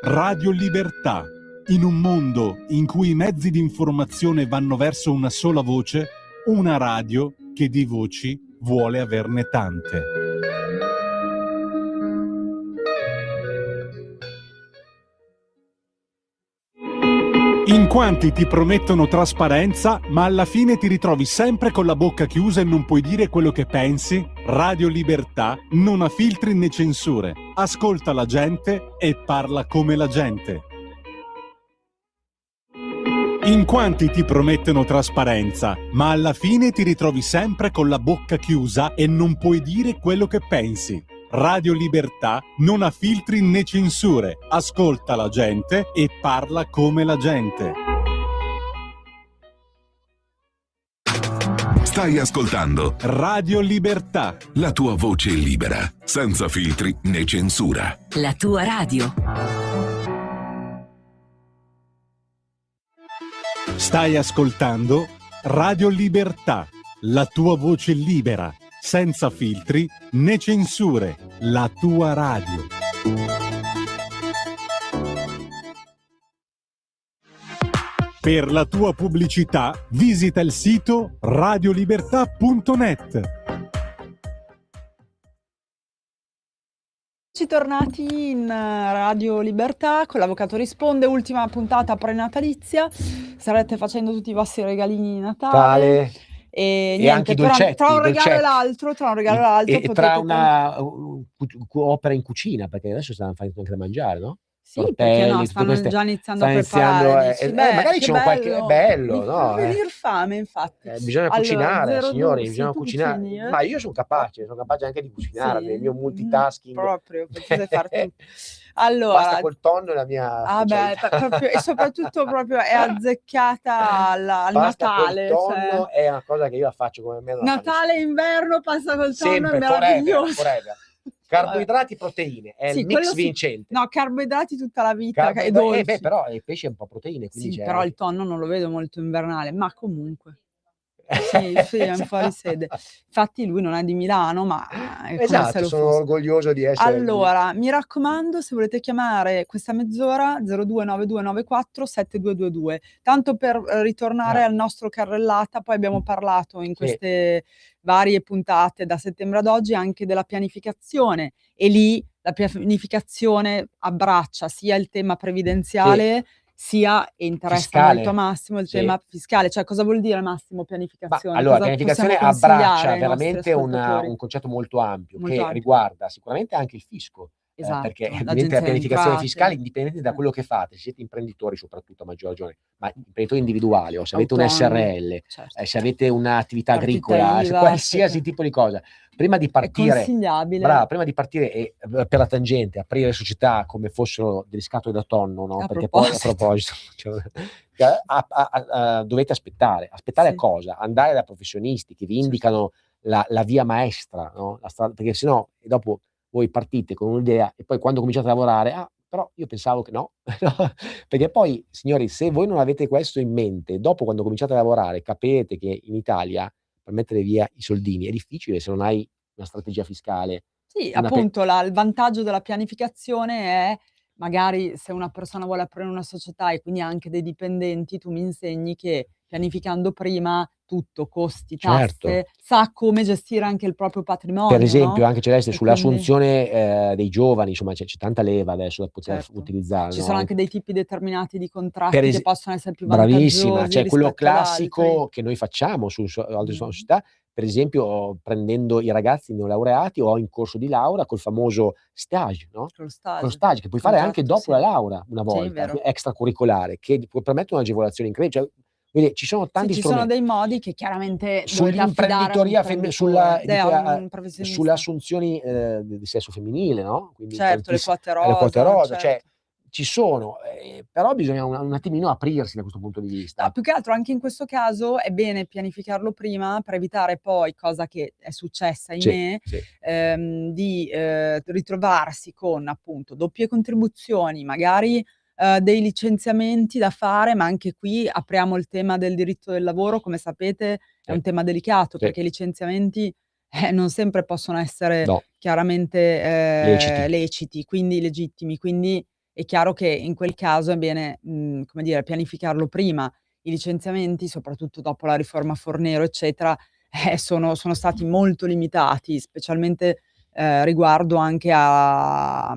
Radio Libertà. In un mondo in cui i mezzi di informazione vanno verso una sola voce, una radio che di voci vuole averne tante. In quanti ti promettono trasparenza, ma alla fine ti ritrovi sempre con la bocca chiusa e non puoi dire quello che pensi? Radio Libertà non ha filtri né censure. Ascolta la gente e parla come la gente. In quanti ti promettono trasparenza, ma alla fine ti ritrovi sempre con la bocca chiusa e non puoi dire quello che pensi. Radio Libertà non ha filtri né censure. Ascolta la gente e parla come la gente. Stai ascoltando Radio Libertà. La tua voce libera, senza filtri né censura. La tua radio. Stai ascoltando Radio Libertà, la tua voce libera, senza filtri né censure, la tua radio. Per la tua pubblicità visita il sito radiolibertà.net. Eccoci tornati in Radio Libertà con l'Avvocato Risponde, ultima puntata prenatalizia. Starete facendo tutti i vostri regalini di Natale. E E anche niente, i tra dolcetti, un i regalo e dolcetti. l'altro, tra un regalo e l'altro E potete tra com una opera in cucina, perché adesso stanno facendo anche da mangiare, no? Sì, perché no, Tortelli, tutte stanno queste già iniziando a stanno iniziando, preparare, dici: "Beh, magari che c'è un qualche è bello, bello, mi fa no, venir fame", infatti. bisogna Allora cucinare 02 signori, sì, bisogna tu cucinare. cucini? Ma io sono capace anche di cucinare, il Sì? mio multitasking. Proprio, tu sai far tutto. Basta Allora col tonno è la mia ah beh, specialità. proprio e soprattutto proprio è azzeccata al Pasta col Natale, cioè tonno è una cosa che io la faccio come me non la fa Natale, nessuno. inverno, pasta col tonno è Sempre, forever, meraviglioso. forever. Vabbè. Carboidrati, proteine, è il Sì, mix quello sì. vincente. No, carboidrati tutta la vita e Beh, dolci. però il pesce è un po' proteine, quindi Sì, c'è però il anche tonno non lo vedo molto invernale, ma comunque. Sì, sì, è un fuori sede. Infatti lui non è di Milano, ma è come se Esatto, lo sono fosse. orgoglioso di essere di Allora, mi raccomando, se volete chiamare questa mezz'ora 029294 7222. Tanto per ritornare al nostro carrellata, poi abbiamo parlato in Sì. queste varie puntate da settembre ad oggi anche della pianificazione e lì la pianificazione abbraccia sia il tema previdenziale sia e interessa molto a Fiscale. Massimo il Sì. tema fiscale. Cioè cosa vuol dire Massimo Ma pianificazione? allora, Cosa pianificazione possiamo consigliare abbraccia ai nostri veramente ascoltatori? un concetto molto ampio, Molto che ampio. riguarda sicuramente anche il fisco, perché Esatto, ovviamente la l'Agenzia delle pianificazione fiscale, Entrate. indipendentemente da quello che fate, se siete imprenditori soprattutto a maggior ragione, ma imprenditori individuali o se avete un Autonomi, SRL, certo. se avete un'attività Partita agricola, IVA, qualsiasi eccetera. tipo di cosa, prima di È partire consigliabile. prima di partire e per la tangente, aprire società come fossero delle scatole da tonno, no, A perché poi a proposito. proposito, dovete aspettare. Aspettare Sì. cosa? Andare da professionisti che vi Certo. indicano la via maestra, no, la strada, perché sennò dopo voi partite con un'idea e poi quando cominciate a lavorare: "Ah, però io pensavo che no." No, perché poi signori, se voi non avete questo in mente, dopo quando cominciate a lavorare capirete che in Italia per mettere via i soldini è difficile se non hai una strategia fiscale, Sì, una pe appunto il vantaggio della pianificazione è magari se una persona vuole aprire una società e quindi ha anche dei dipendenti, tu mi insegni che pianificando prima tutto, costi, certo. tasse, sa come gestire anche il proprio Per patrimonio, esempio no, anche Celeste e quindi sull'assunzione, dei giovani, insomma c'è tanta leva adesso da poter certo. utilizzare, Ci no, sono anche anche dei tipi determinati di per contratti che ese possono essere più bravissima, vantaggiosi cioè quello rispetto ad altri. classico che noi facciamo su altre società, per esempio prendendo i ragazzi neolaureati o in corso di laurea col famoso stage, no, Con lo con lo stage, stage che puoi fare anche contratto, dopo sì. la laurea una Sì, volta, vero. extracurricolare, che ti può permettere un'agevolazione incredibile, cioè quindi ci sono Sì, tanti ci sono strumenti. dei modi che chiaramente dovete affidare a un Sull'imprenditoria sulla imprenditore, a un sulle professionista. assunzioni, di sesso femminile, no, quindi Certo, le quote le quote rosa, rosa, cioè certo. ci sono, però bisogna un attimino aprirsi da questo punto di No, vista. più che altro anche in questo caso è bene pianificarlo prima per evitare poi, cosa che è successa Sì, ahimè, sì. di, ritrovarsi con appunto doppie contribuzioni, magari, dei licenziamenti da fare, ma anche qui apriamo il tema del diritto del lavoro, come sapete è Sì. un tema delicato Sì. perché i licenziamenti, non sempre possono essere No. chiaramente, Leciti. leciti, quindi legittimi. Quindi è chiaro che in quel caso è bene, come dire, pianificarlo prima. I licenziamenti, soprattutto dopo la riforma Fornero, eccetera, sono stati molto limitati, specialmente, riguardo anche a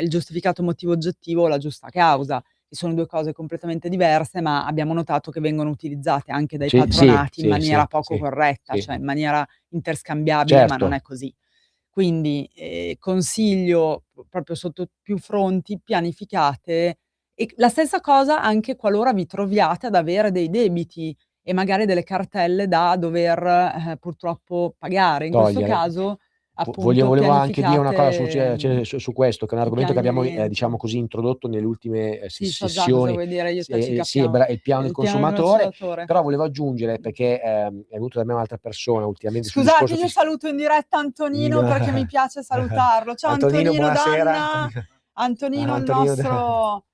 il giustificato motivo oggettivo o la giusta causa, che sono 2 cose completamente diverse, ma abbiamo notato che vengono utilizzate anche dai Sì, sì, patronati in sì, maniera sì, poco sì, corretta, sì. cioè in maniera interscambiabile, ma non Certo. è così. Quindi, consiglio proprio sotto più fronti, pianificate e la stessa cosa anche qualora vi troviate ad avere dei debiti e magari delle cartelle da dover, purtroppo pagare. In questo Togliere. caso, appunto, Volevo anche dire una cosa pianificate, su questo, che è un i argomento che piani abbiamo, rientro. diciamo così, introdotto nelle ultime, Sì, so già cosa sessioni. vuoi dire, io e te ci Sì, capiamo. il piano del Il piano del consumatore, consumatore. però volevo aggiungere, perché, è venuto da me un'altra persona ultimamente sul Scusate, discorso io saluto in diretta Antonino perché mi piace salutarlo. Ciao Antonino, Antonino, buonasera. Danna. Antonino Antonino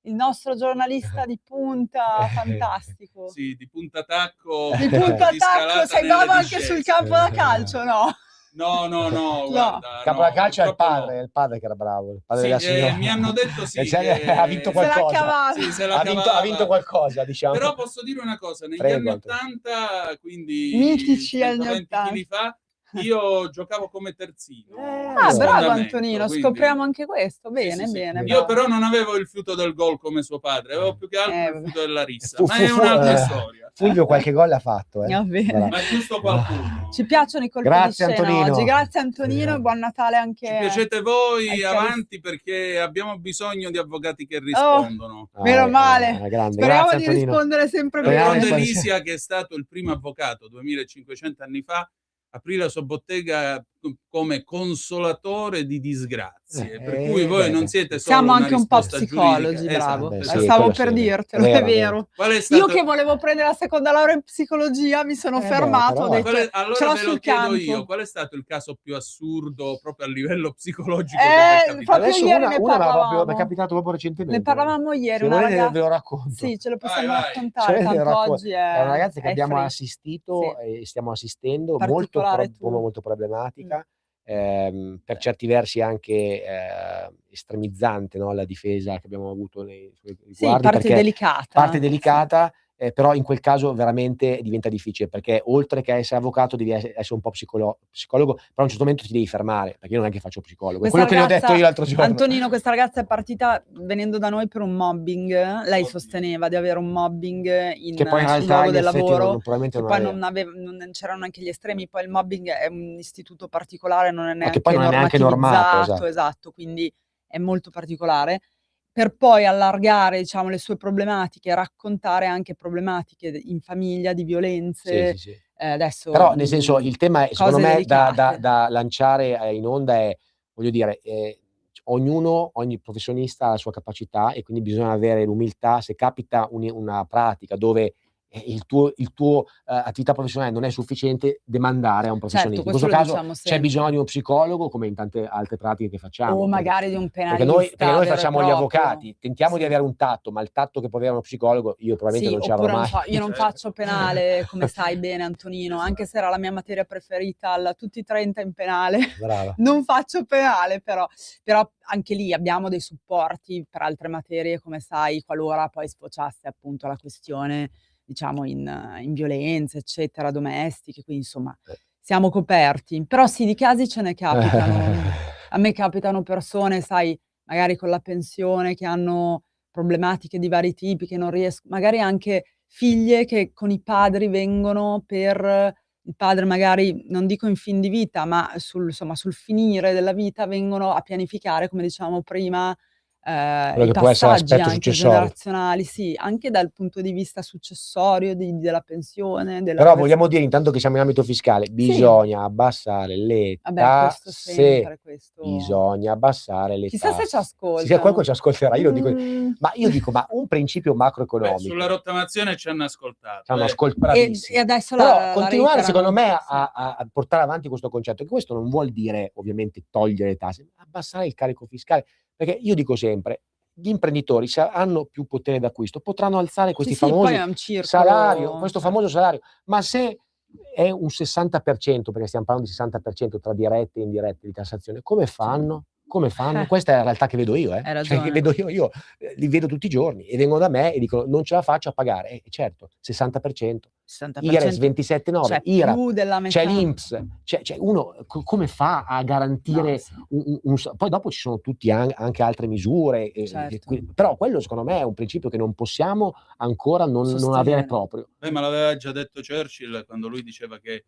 il nostro giornalista di punta, fantastico. Sì, di punta tacco, Di punta di attacco, scalata sei nelle bravo anche sul discese. campo da calcio, no? No, No. guarda, Capo da no, calcio è il purtroppo padre, no. è il padre che era bravo, il padre Sì, della signora. mi hanno detto sì Cioè, ha vinto che Se la qualcosa. cavava. sì, se la Ha vinto cavava. qualcosa, diciamo. Però posso dire una cosa, negli Prego, anni Antonio. '80, quindi Mitici anni 30, 20 '80. chili fa, Io giocavo come terzino. Ah, bravo sfondamento, Antonino, quindi- scopriamo anche questo. Bene, Sì, sì, sì. bene. Io bravo. però non avevo il fiuto del gol come suo padre, avevo più che altro il vabbè. fiuto della rissa, ma è un'altra storia. Fulvio qualche gol l'ha fatto. Va bene. Bravo. Ma è giusto qualcuno. Ci piacciono i colpi Grazie, di scena Antonino. oggi. Grazie Antonino e buon Natale anche Ci piacete voi, ai avanti, perché abbiamo bisogno di avvocati che rispondono. Meno male. Grande. Speriamo Grazie, di Antonino. rispondere sempre Speriamo bene. di Conte rispondere. Lisia, che è stato il primo avvocato 2500 anni fa, aprì la sua bottega come consolatore di disgrazie, per cui voi non siete solo Siamo una anche un po' risposta psicologi, giuridica. bravo. Beh, Esatto. sì, Stavo quello per sì, dirtelo, vero, è vero. Qual è stato... Io che volevo prendere la seconda laurea in psicologia mi sono fermato, però- ho detto, ce Allora l'ho ve lo sul chiedo campo. io, qual è stato il caso più assurdo proprio a livello psicologico che vi è capitato? proprio Adesso ieri una ne mi è parlavamo. capitato proprio recentemente. Ne parlavamo ieri, Se una volete ragazza... ve lo racconto. Sì, ce lo possiamo Vai. raccontare, Se volete ve lo tanto racconto. oggi È una ragazza che è abbiamo free. assistito Sì. e stiamo assistendo, Particolare tu. molto problematica, per certi versi anche estremizzante, no? La difesa che abbiamo avuto nei suoi Sì, riguardi, parte perché delicata. parte delicata, però in quel caso veramente diventa difficile, perché oltre che essere avvocato devi essere un po' psicologo, però a un certo momento ti devi fermare, perché io non è che faccio psicologo, è Questa quello che le ho detto ragazza, io l'altro giorno. Antonino, questa ragazza è partita venendo da noi per un mobbing. Lei Oddio. sosteneva di avere un mobbing Che poi in sul realtà luogo in del effetti lavoro, probabilmente che non poi aveva. non c'erano anche gli estremi. Poi il mobbing è un istituto particolare, non è Che neanche poi non è neanche normato, normativizzato, esatto, quindi è molto particolare. Per poi allargare, diciamo, le sue problematiche, raccontare anche problematiche in famiglia, di violenze. Sì. Adesso, Però nel senso il tema è, secondo cose me, delicate. da lanciare in onda è, voglio dire, ogni professionista ha la sua capacità, e quindi bisogna avere l'umiltà, se capita una pratica dove il tuo attività professionale non è sufficiente, demandare a un professionista. Certo, In questo questo lo caso diciamo c'è sempre. bisogno di uno psicologo, come in tante altre pratiche che facciamo. O magari di un Perché penalista noi vero e facciamo gli proprio. avvocati, tentiamo Sì. di avere un tatto, ma il tatto che può avere uno psicologo io probabilmente Sì, non ci avrò oppure mai. io non faccio penale, come sai bene Antonino, anche se era la mia materia preferita, tutti i 30 in penale. Brava. Non faccio penale, però anche lì abbiamo dei supporti per altre materie, come sai, qualora poi sfociasse appunto la questione, diciamo, in violenze, eccetera, domestiche, quindi insomma siamo coperti. Però sì, di casi ce ne capitano. A me capitano persone, sai, magari con la pensione, che hanno problematiche di vari tipi, che non magari anche figlie che con i padri vengono per il padre magari, non dico in fin di vita, ma sul finire della vita, vengono a pianificare, come dicevamo prima, Quello i che può essere passaggi l'aspetto anche successorio. generazionali, sì, anche dal punto di vista successorio della pensione, Però vogliamo dire, intanto che siamo in ambito fiscale, bisogna abbassare le Vabbè, questo tasse. sempre, questo... Bisogna abbassare le Chissà tasse. se ci ascoltano. Sì, qualcuno ci ascolterà, io lo dico. Mm. Ma io dico, ma un principio macroeconomico. Sulla rottamazione ci hanno ascoltato. Ci hanno ascoltatissimi. E adesso Però continuare, reiterano. secondo me, Sì. a portare avanti questo concetto, che questo non vuol dire ovviamente togliere le tasse, ma abbassare il carico fiscale, perché io dico sempre, gli imprenditori, se hanno più potere d'acquisto, potranno alzare questi Sì, famosi poi è un circolo, salario, questo certo. famoso salario, ma se è un 60%, perché stiamo parlando di 60% tra dirette e indirette di tassazione, come fanno? Come fanno? Questa è la realtà che vedo io, Hai ragione. Cioè, che vedo io li vedo tutti i giorni e vengono da me e dicono non ce la faccio a pagare. Certo, 60%. 60%. IRES 27,9, Cioè, IRAP, più della metà. c'è l'INPS, c'è uno come fa a garantire poi dopo ci sono tutti anche altre misure, Certo. però quello secondo me è un principio che non possiamo ancora non avere proprio. Ma l'aveva già detto Churchill quando lui diceva che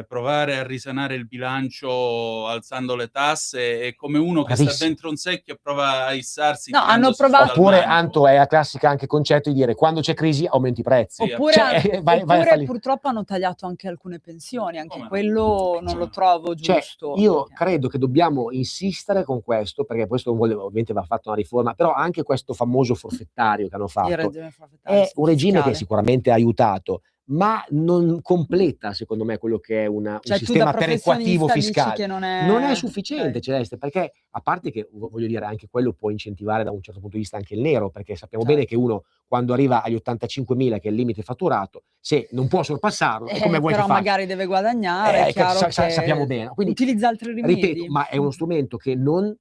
provare a risanare il bilancio alzando le tasse è come uno che sta dentro un secchio e prova a issarsi. No, hanno provato. Oppure, Anto, è la classica anche concetto di dire quando c'è crisi aumenti i prezzi. Oppure purtroppo hanno tagliato anche alcune pensioni, anche quello non lo trovo giusto. Io credo che dobbiamo insistere con questo, perché questo ovviamente va fatto una riforma, però anche questo famoso forfettario che hanno fatto è un regime che sicuramente ha aiutato, ma non completa, secondo me, quello che è un sistema perequativo fiscale. Che non è sufficiente, Celeste, perché a parte che, voglio dire, anche quello può incentivare da un certo punto di vista anche il nero, perché sappiamo bene che uno, quando arriva agli 85.000, che è il limite fatturato, se non può sorpassarlo, è come vuoi che però faccia? magari deve guadagnare, è chiaro che sappiamo bene. Quindi, utilizza altri rimedi. Ripeto, ma è uno strumento che non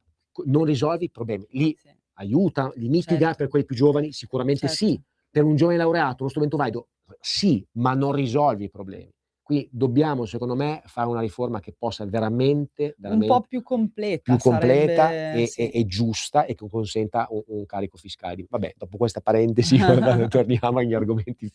risolve i problemi. Li aiuta, li mitiga per quelli più giovani? Sicuramente sì. Per un giovane laureato, uno strumento valido? Sì, ma non risolve i problemi. Quindi dobbiamo, secondo me, fare una riforma che possa veramente Un po' più completa sarebbe, sì. e giusta, e che consenta un carico fiscale. Vabbè, dopo questa parentesi guardate, torniamo agli argomenti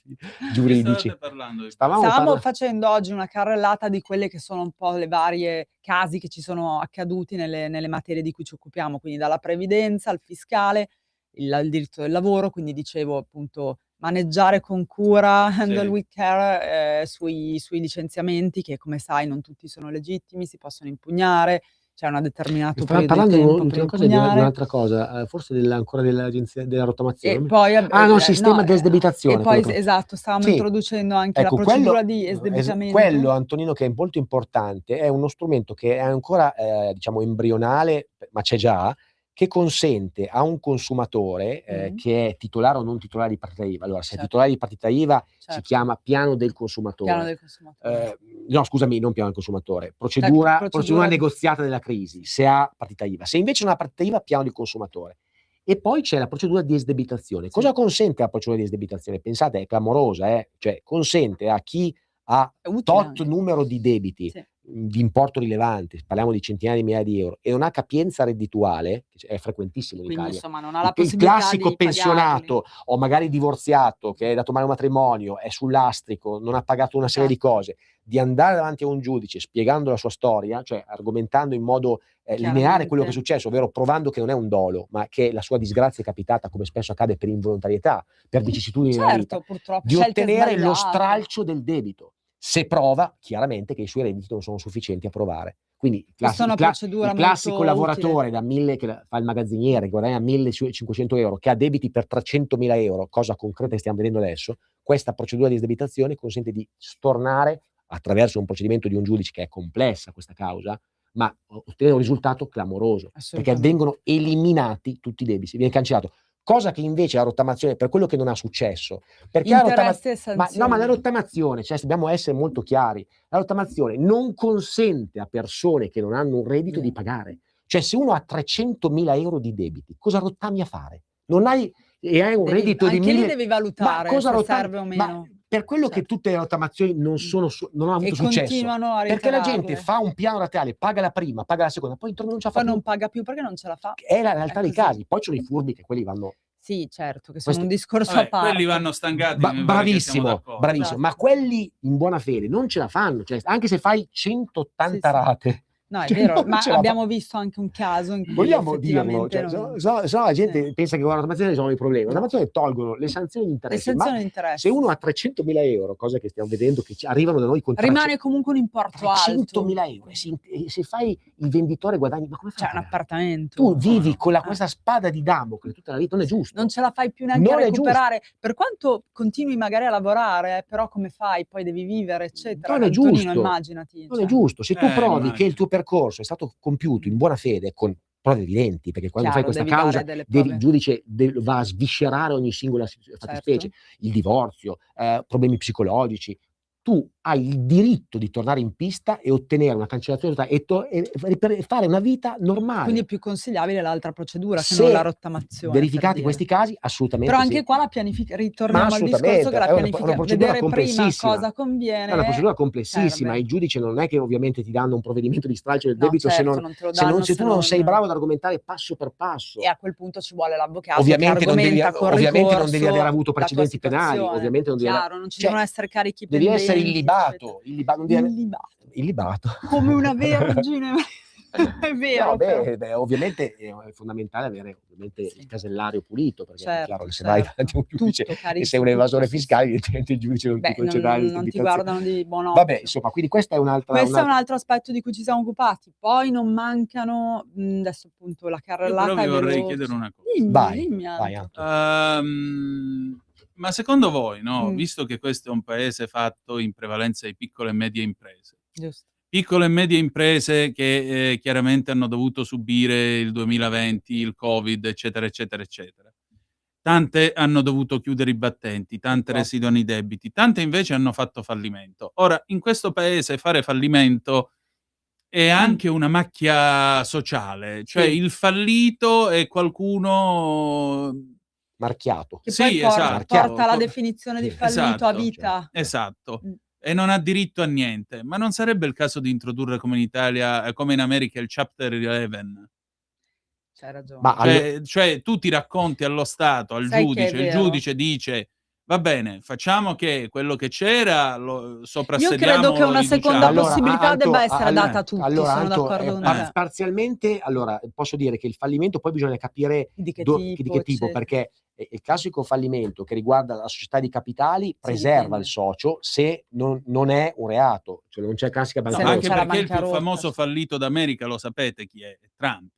giuridici. Stavate parlando? Stavamo facendo oggi una carrellata di quelle che sono un po' le varie casi che ci sono accaduti nelle materie di cui ci occupiamo, quindi dalla previdenza al fiscale, il diritto del lavoro, quindi dicevo appunto maneggiare con cura, handle with care, sui licenziamenti che, come sai, non tutti sono legittimi, si possono impugnare, c'è una determinato periodo di tempo per impugnare. Un'altra cosa, forse ancora dell'agenzia della rottamazione. E poi sistema di esdebitazione. E poi esatto, stavamo introducendo anche la procedura di esdebitamento. Quello, Antonino, che è molto importante, è uno strumento che è ancora diciamo embrionale, ma c'è già, che consente a un consumatore che è titolare o non titolare di partita IVA. Allora, se è titolare di partita IVA si chiama piano del consumatore. Piano del consumatore. No, scusami, non piano del consumatore. Procedura negoziata della crisi, se ha partita IVA. Se invece non ha partita IVA, piano del consumatore. E poi c'è la procedura di esdebitazione. Cosa consente la procedura di esdebitazione? Pensate, è clamorosa, cioè consente a chi ha tot numero di debiti di importo rilevante, parliamo di centinaia di migliaia di euro, e non ha capienza reddituale, che è frequentissimo in Italia. Insomma, non ha la possibilità il classico pensionato o magari divorziato che è dato male un matrimonio, è sul lastrico, non ha pagato una serie di cose, di andare davanti a un giudice spiegando la sua storia, cioè argomentando in modo lineare quello che è successo, ovvero provando che non è un dolo, ma che la sua disgrazia è capitata, come spesso accade, per involontarietà, per vicissitudini della vita, purtroppo, di ottenere lo stralcio del debito, se prova chiaramente che i suoi redditi non sono sufficienti a provare. Quindi il classico lavoratore che fa il magazziniere, che guadagna 1.500 euro, che ha debiti per 300.000 euro, cosa concreta che stiamo vedendo adesso, questa procedura di esdebitazione consente di stornare, attraverso un procedimento di un giudice che è complessa questa causa, ma ottenere un risultato clamoroso, perché vengono eliminati tutti i debiti, viene cancellato. Cosa che invece la rottamazione, per quello che non ha successo, perché la rottamazione, cioè dobbiamo essere molto chiari, la rottamazione non consente a persone che non hanno un reddito di pagare. Cioè, se uno ha 300.000 euro di debiti, cosa rottami a fare? Non hai e hai un reddito di 1.000, anche lì devi valutare se serve o meno. Per quello che tutte le rottamazioni non hanno avuto successo, perché la gente fa un piano laterale, paga la prima, paga la seconda, poi non ce la fa più. Non paga più perché non ce la fa. È la realtà dei casi. Poi ci sono i furbi che quelli vanno. Sì, certo, che sono un discorso a parte. Quelli vanno stancati. Bravissimo, ma quelli in buona fede non ce la fanno, cioè, anche se fai 180 rate. No, è vero, ma abbiamo visto anche un caso in cui vogliamo dirlo, cioè, la gente pensa che con la rottamazione risolvono i problemi. La rottamazione tolgono le sanzioni di interesse. Se uno ha 300.000 euro, cosa che stiamo vedendo che arrivano da noi con rimane comunque un importo alto. 100.000 euro. E se fai il venditore guadagni, ma come fai? C'è un appartamento. Tu vivi con questa spada di Damocle tutta la vita, non è giusto. Non ce la fai più neanche a recuperare. Per quanto continui magari a lavorare, però come fai? Poi devi vivere, eccetera. Non è giusto. Immaginati. Non è giusto. Se tu provi che il tuo percorso è stato compiuto in buona fede con prove evidenti, perché quando fai questa causa il giudice va a sviscerare ogni singola fattispecie, il divorzio, problemi psicologici, tu hai il diritto di tornare in pista e ottenere una cancellazione e fare una vita normale. Quindi è più consigliabile l'altra procedura che non la rottamazione. Verificati questi casi, assolutamente. Però anche qua ritorniamo al discorso che la pianificazione, vedere prima cosa conviene. È una procedura complessissima. Il giudice non è che ovviamente ti danno un provvedimento di stralcio del debito se tu non sei bravo ad argomentare passo per passo. E a quel punto ci vuole l'avvocato ovviamente che argomenta con ricorso. Ovviamente non devi aver avuto precedenti penali. Ovviamente non non ci devono essere carichi pendenti. Devi essere illibato. Illibato. Come una vergine. È vero. No, ovviamente è fondamentale avere il casellario pulito, perché è chiaro che se vai davanti a un giudice e sei un evasore fiscale, evidentemente il giudice non ti concederà non ti guardano di buon occhio. Vabbè, insomma, quindi questo è un altro aspetto di cui ci siamo occupati. Poi non mancano adesso appunto la carrellata. Io però vi vorrei chiedere una cosa. Dimmi, ma secondo voi, no? Visto che questo è un paese fatto in prevalenza di piccole e medie imprese, giusto. Piccole e medie imprese che chiaramente hanno dovuto subire il 2020, il Covid, eccetera, eccetera, eccetera. Tante hanno dovuto chiudere i battenti, tante residuano i debiti, tante invece hanno fatto fallimento. Ora, in questo paese fare fallimento è anche una macchia sociale, cioè il fallito è qualcuno marchiato. Che poi porta la definizione di fallito a vita. Esatto. e non ha diritto a niente. Ma non sarebbe il caso di introdurre come in Italia, come in America, il Chapter 11? C'hai ragione. Ma Cioè tu ti racconti allo Stato, al Sai che è giudice, il vero. giudice dice: va bene, facciamo che quello che c'era lo Io soprassediamo, credo che lo una seconda riduciamo. possibilità Anto, debba essere allora, data a tutti, allora, sono Anto, d'accordo con par- te. parzialmente, allora, posso dire che il fallimento poi bisogna capire Di che di tipo, che tipo, eccetera. perché il classico fallimento che riguarda la società di capitali preserva dipende. il socio se non è un reato, cioè non c'è classica No, Se non anche c'è bancarotta. la perché il più bancarotta, famoso cioè. fallito d'America lo sapete chi è? È Trump.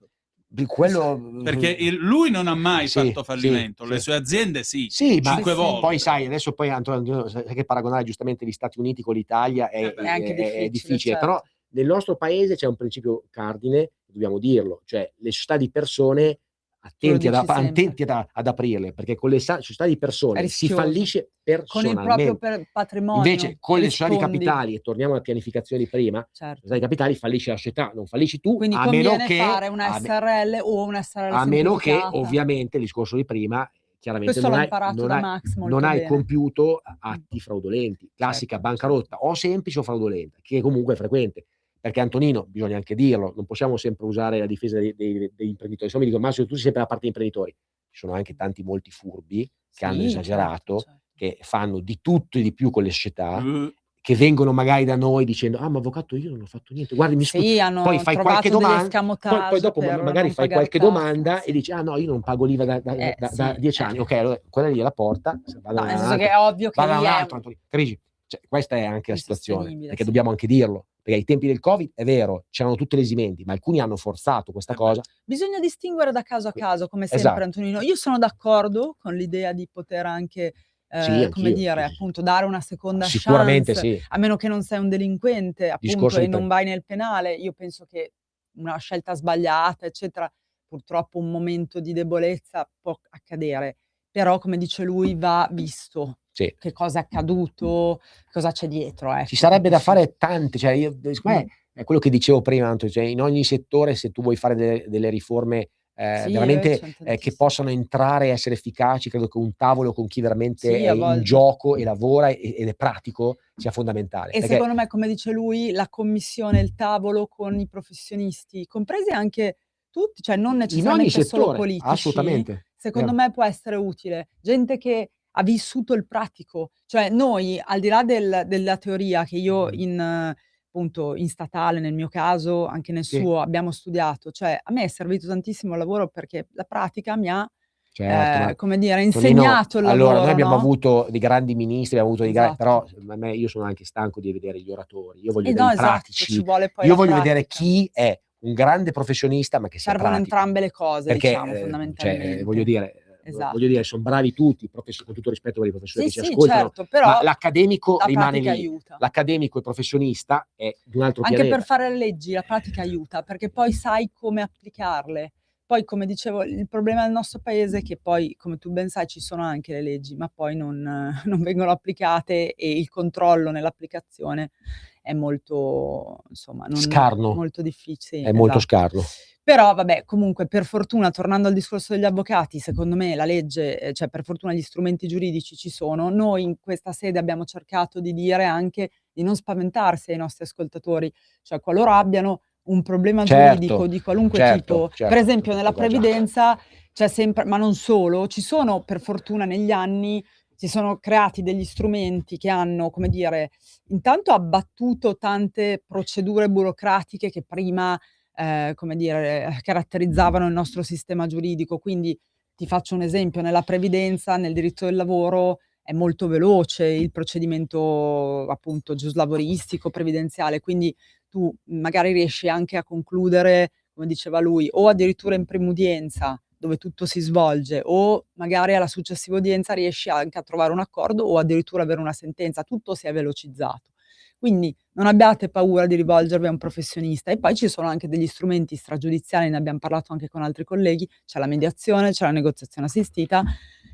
Quello Perché lui non ha mai sì, fatto fallimento, sì, le sì. sue aziende sì, Sì, ma 5 sì. volte. poi sai, adesso poi Antonio, sai che paragonare giustamente gli Stati Uniti con l'Italia beh. È anche difficile, difficile, certo. però nel nostro paese c'è un principio cardine, dobbiamo dirlo, cioè le società di persone attenti, dici sempre. attenti ad aprirle, perché con le società di È persone si rischioso. fallisce Con il proprio personalmente. patrimonio Invece con le società di rispondi. capitali, e torniamo alla pianificazione di prima, le Certo. società di capitali fallisce la società, non fallisci tu, Quindi a meno conviene che fare una a me- SRL o una SRL a meno che semplificata. ovviamente il discorso di prima, chiaramente Questo l'ho non imparato da hai, Max non molto hai bene. compiuto atti fraudolenti, classica Certo, bancarotta o semplice o fraudolenta, che comunque è frequente. Perché Antonino, bisogna anche dirlo, non possiamo sempre usare la difesa degli imprenditori. Insomma, mi dico, Massimo, tu sei sempre dalla parte degli imprenditori. Ci sono anche tanti molti furbi che hanno Sì, esagerato, certo. che fanno di tutto e di più con le società, che vengono magari da noi dicendo: ah, ma avvocato, io non ho fatto niente, guardi, mi scusi. Sì, hanno Poi fai trovato qualche degli domanda, escamotage poi dopo per magari non fai pagar qualche tasse, domanda sì. e dici: ah no, io non pago l'IVA da Sì, 10 anni. Ok, allora quella lì è la porta, No, nel senso che è ovvio che va da lì un è altro, Antonino. Capisci? Cioè, questa è anche la situazione, insostenibile, perché sì. dobbiamo anche dirlo. Perché ai tempi del Covid è vero, c'erano tutte le esimenti, ma alcuni hanno forzato questa cosa. Bisogna distinguere da caso a caso, come sempre, Esatto. Antonino. Io sono d'accordo con l'idea di poter anche, Sì, come anch'io. dire, appunto, dare una seconda Sicuramente chance, sì. a meno che non sei un delinquente, appunto, Discorso e di non vai nel penale. Io penso che una scelta sbagliata, eccetera, purtroppo un momento di debolezza può accadere, però come dice lui va visto Sì. che cosa è accaduto, cosa c'è dietro, ecco, Ci sarebbe da capisci? fare tante, cioè io secondo me è quello che dicevo prima, Anto, cioè in ogni settore se tu vuoi fare delle riforme Sì, veramente c'è che tantissimo. possano entrare e essere efficaci, credo che un tavolo con chi veramente Sì, è a in voglia. gioco e lavora ed è pratico sia fondamentale. E Perché secondo me, come dice lui, la commissione, il tavolo con i professionisti, compresi anche tutti, cioè non in ogni necessariamente solo settore, politici, assolutamente, secondo vero. me può essere utile. Gente che ha vissuto il pratico. Cioè noi, al di là della teoria che io appunto in statale, nel mio caso, anche nel Sì, suo, abbiamo studiato, cioè a me è servito tantissimo il lavoro perché la pratica mi ha, certo, ma come dire, Tonino, insegnato il allora noi lavoro, abbiamo no? avuto dei grandi ministri, abbiamo avuto dei Esatto. però a me io sono anche stanco di vedere gli oratori, io voglio vedere No, i esatto, pratici, ci vuole poi io la voglio vedere pratica. chi è un grande professionista ma che sia Servono pratico. entrambe le cose, Perché, diciamo, cioè, fondamentalmente. voglio Esatto. dire, son bravi tutti, con tutto rispetto per i professori Sì, che ci sì, ascoltano, certo, però ma l'accademico la rimane pratica lì. aiuta. L'accademico e professionista è di un altro Anche per pianeta. fare le leggi la pratica aiuta, perché poi sai come applicarle. Poi, come dicevo, il problema del nostro paese è che poi, come tu ben sai, ci sono anche le leggi, ma poi non non vengono applicate e il controllo nell'applicazione è molto, insomma, Scarno, molto sì, è molto esatto. scarno. Però vabbè, comunque per fortuna, tornando al discorso degli avvocati, secondo me la legge, cioè per fortuna gli strumenti giuridici ci sono. Noi in questa sede abbiamo cercato di dire anche di non spaventarsi ai nostri ascoltatori, cioè qualora abbiano un problema giuridico Certo, di qualunque certo, tipo, certo, per esempio nella già. previdenza c'è sempre, ma non solo, ci sono per fortuna negli anni si sono creati degli strumenti che hanno, come dire, intanto abbattuto tante procedure burocratiche che prima come dire, caratterizzavano il nostro sistema giuridico. Quindi ti faccio un esempio: nella previdenza, nel diritto del lavoro è molto veloce il procedimento appunto giuslavoristico, previdenziale, quindi tu magari riesci anche a concludere, come diceva lui, o addirittura in prima udienza, dove tutto si svolge, o magari alla successiva udienza riesci anche a trovare un accordo o addirittura avere una sentenza, tutto si è velocizzato. Quindi non abbiate paura di rivolgervi a un professionista. E poi ci sono anche degli strumenti stragiudiziali, ne abbiam parlato anche con altri colleghi, c'è la mediazione, c'è la negoziazione assistita,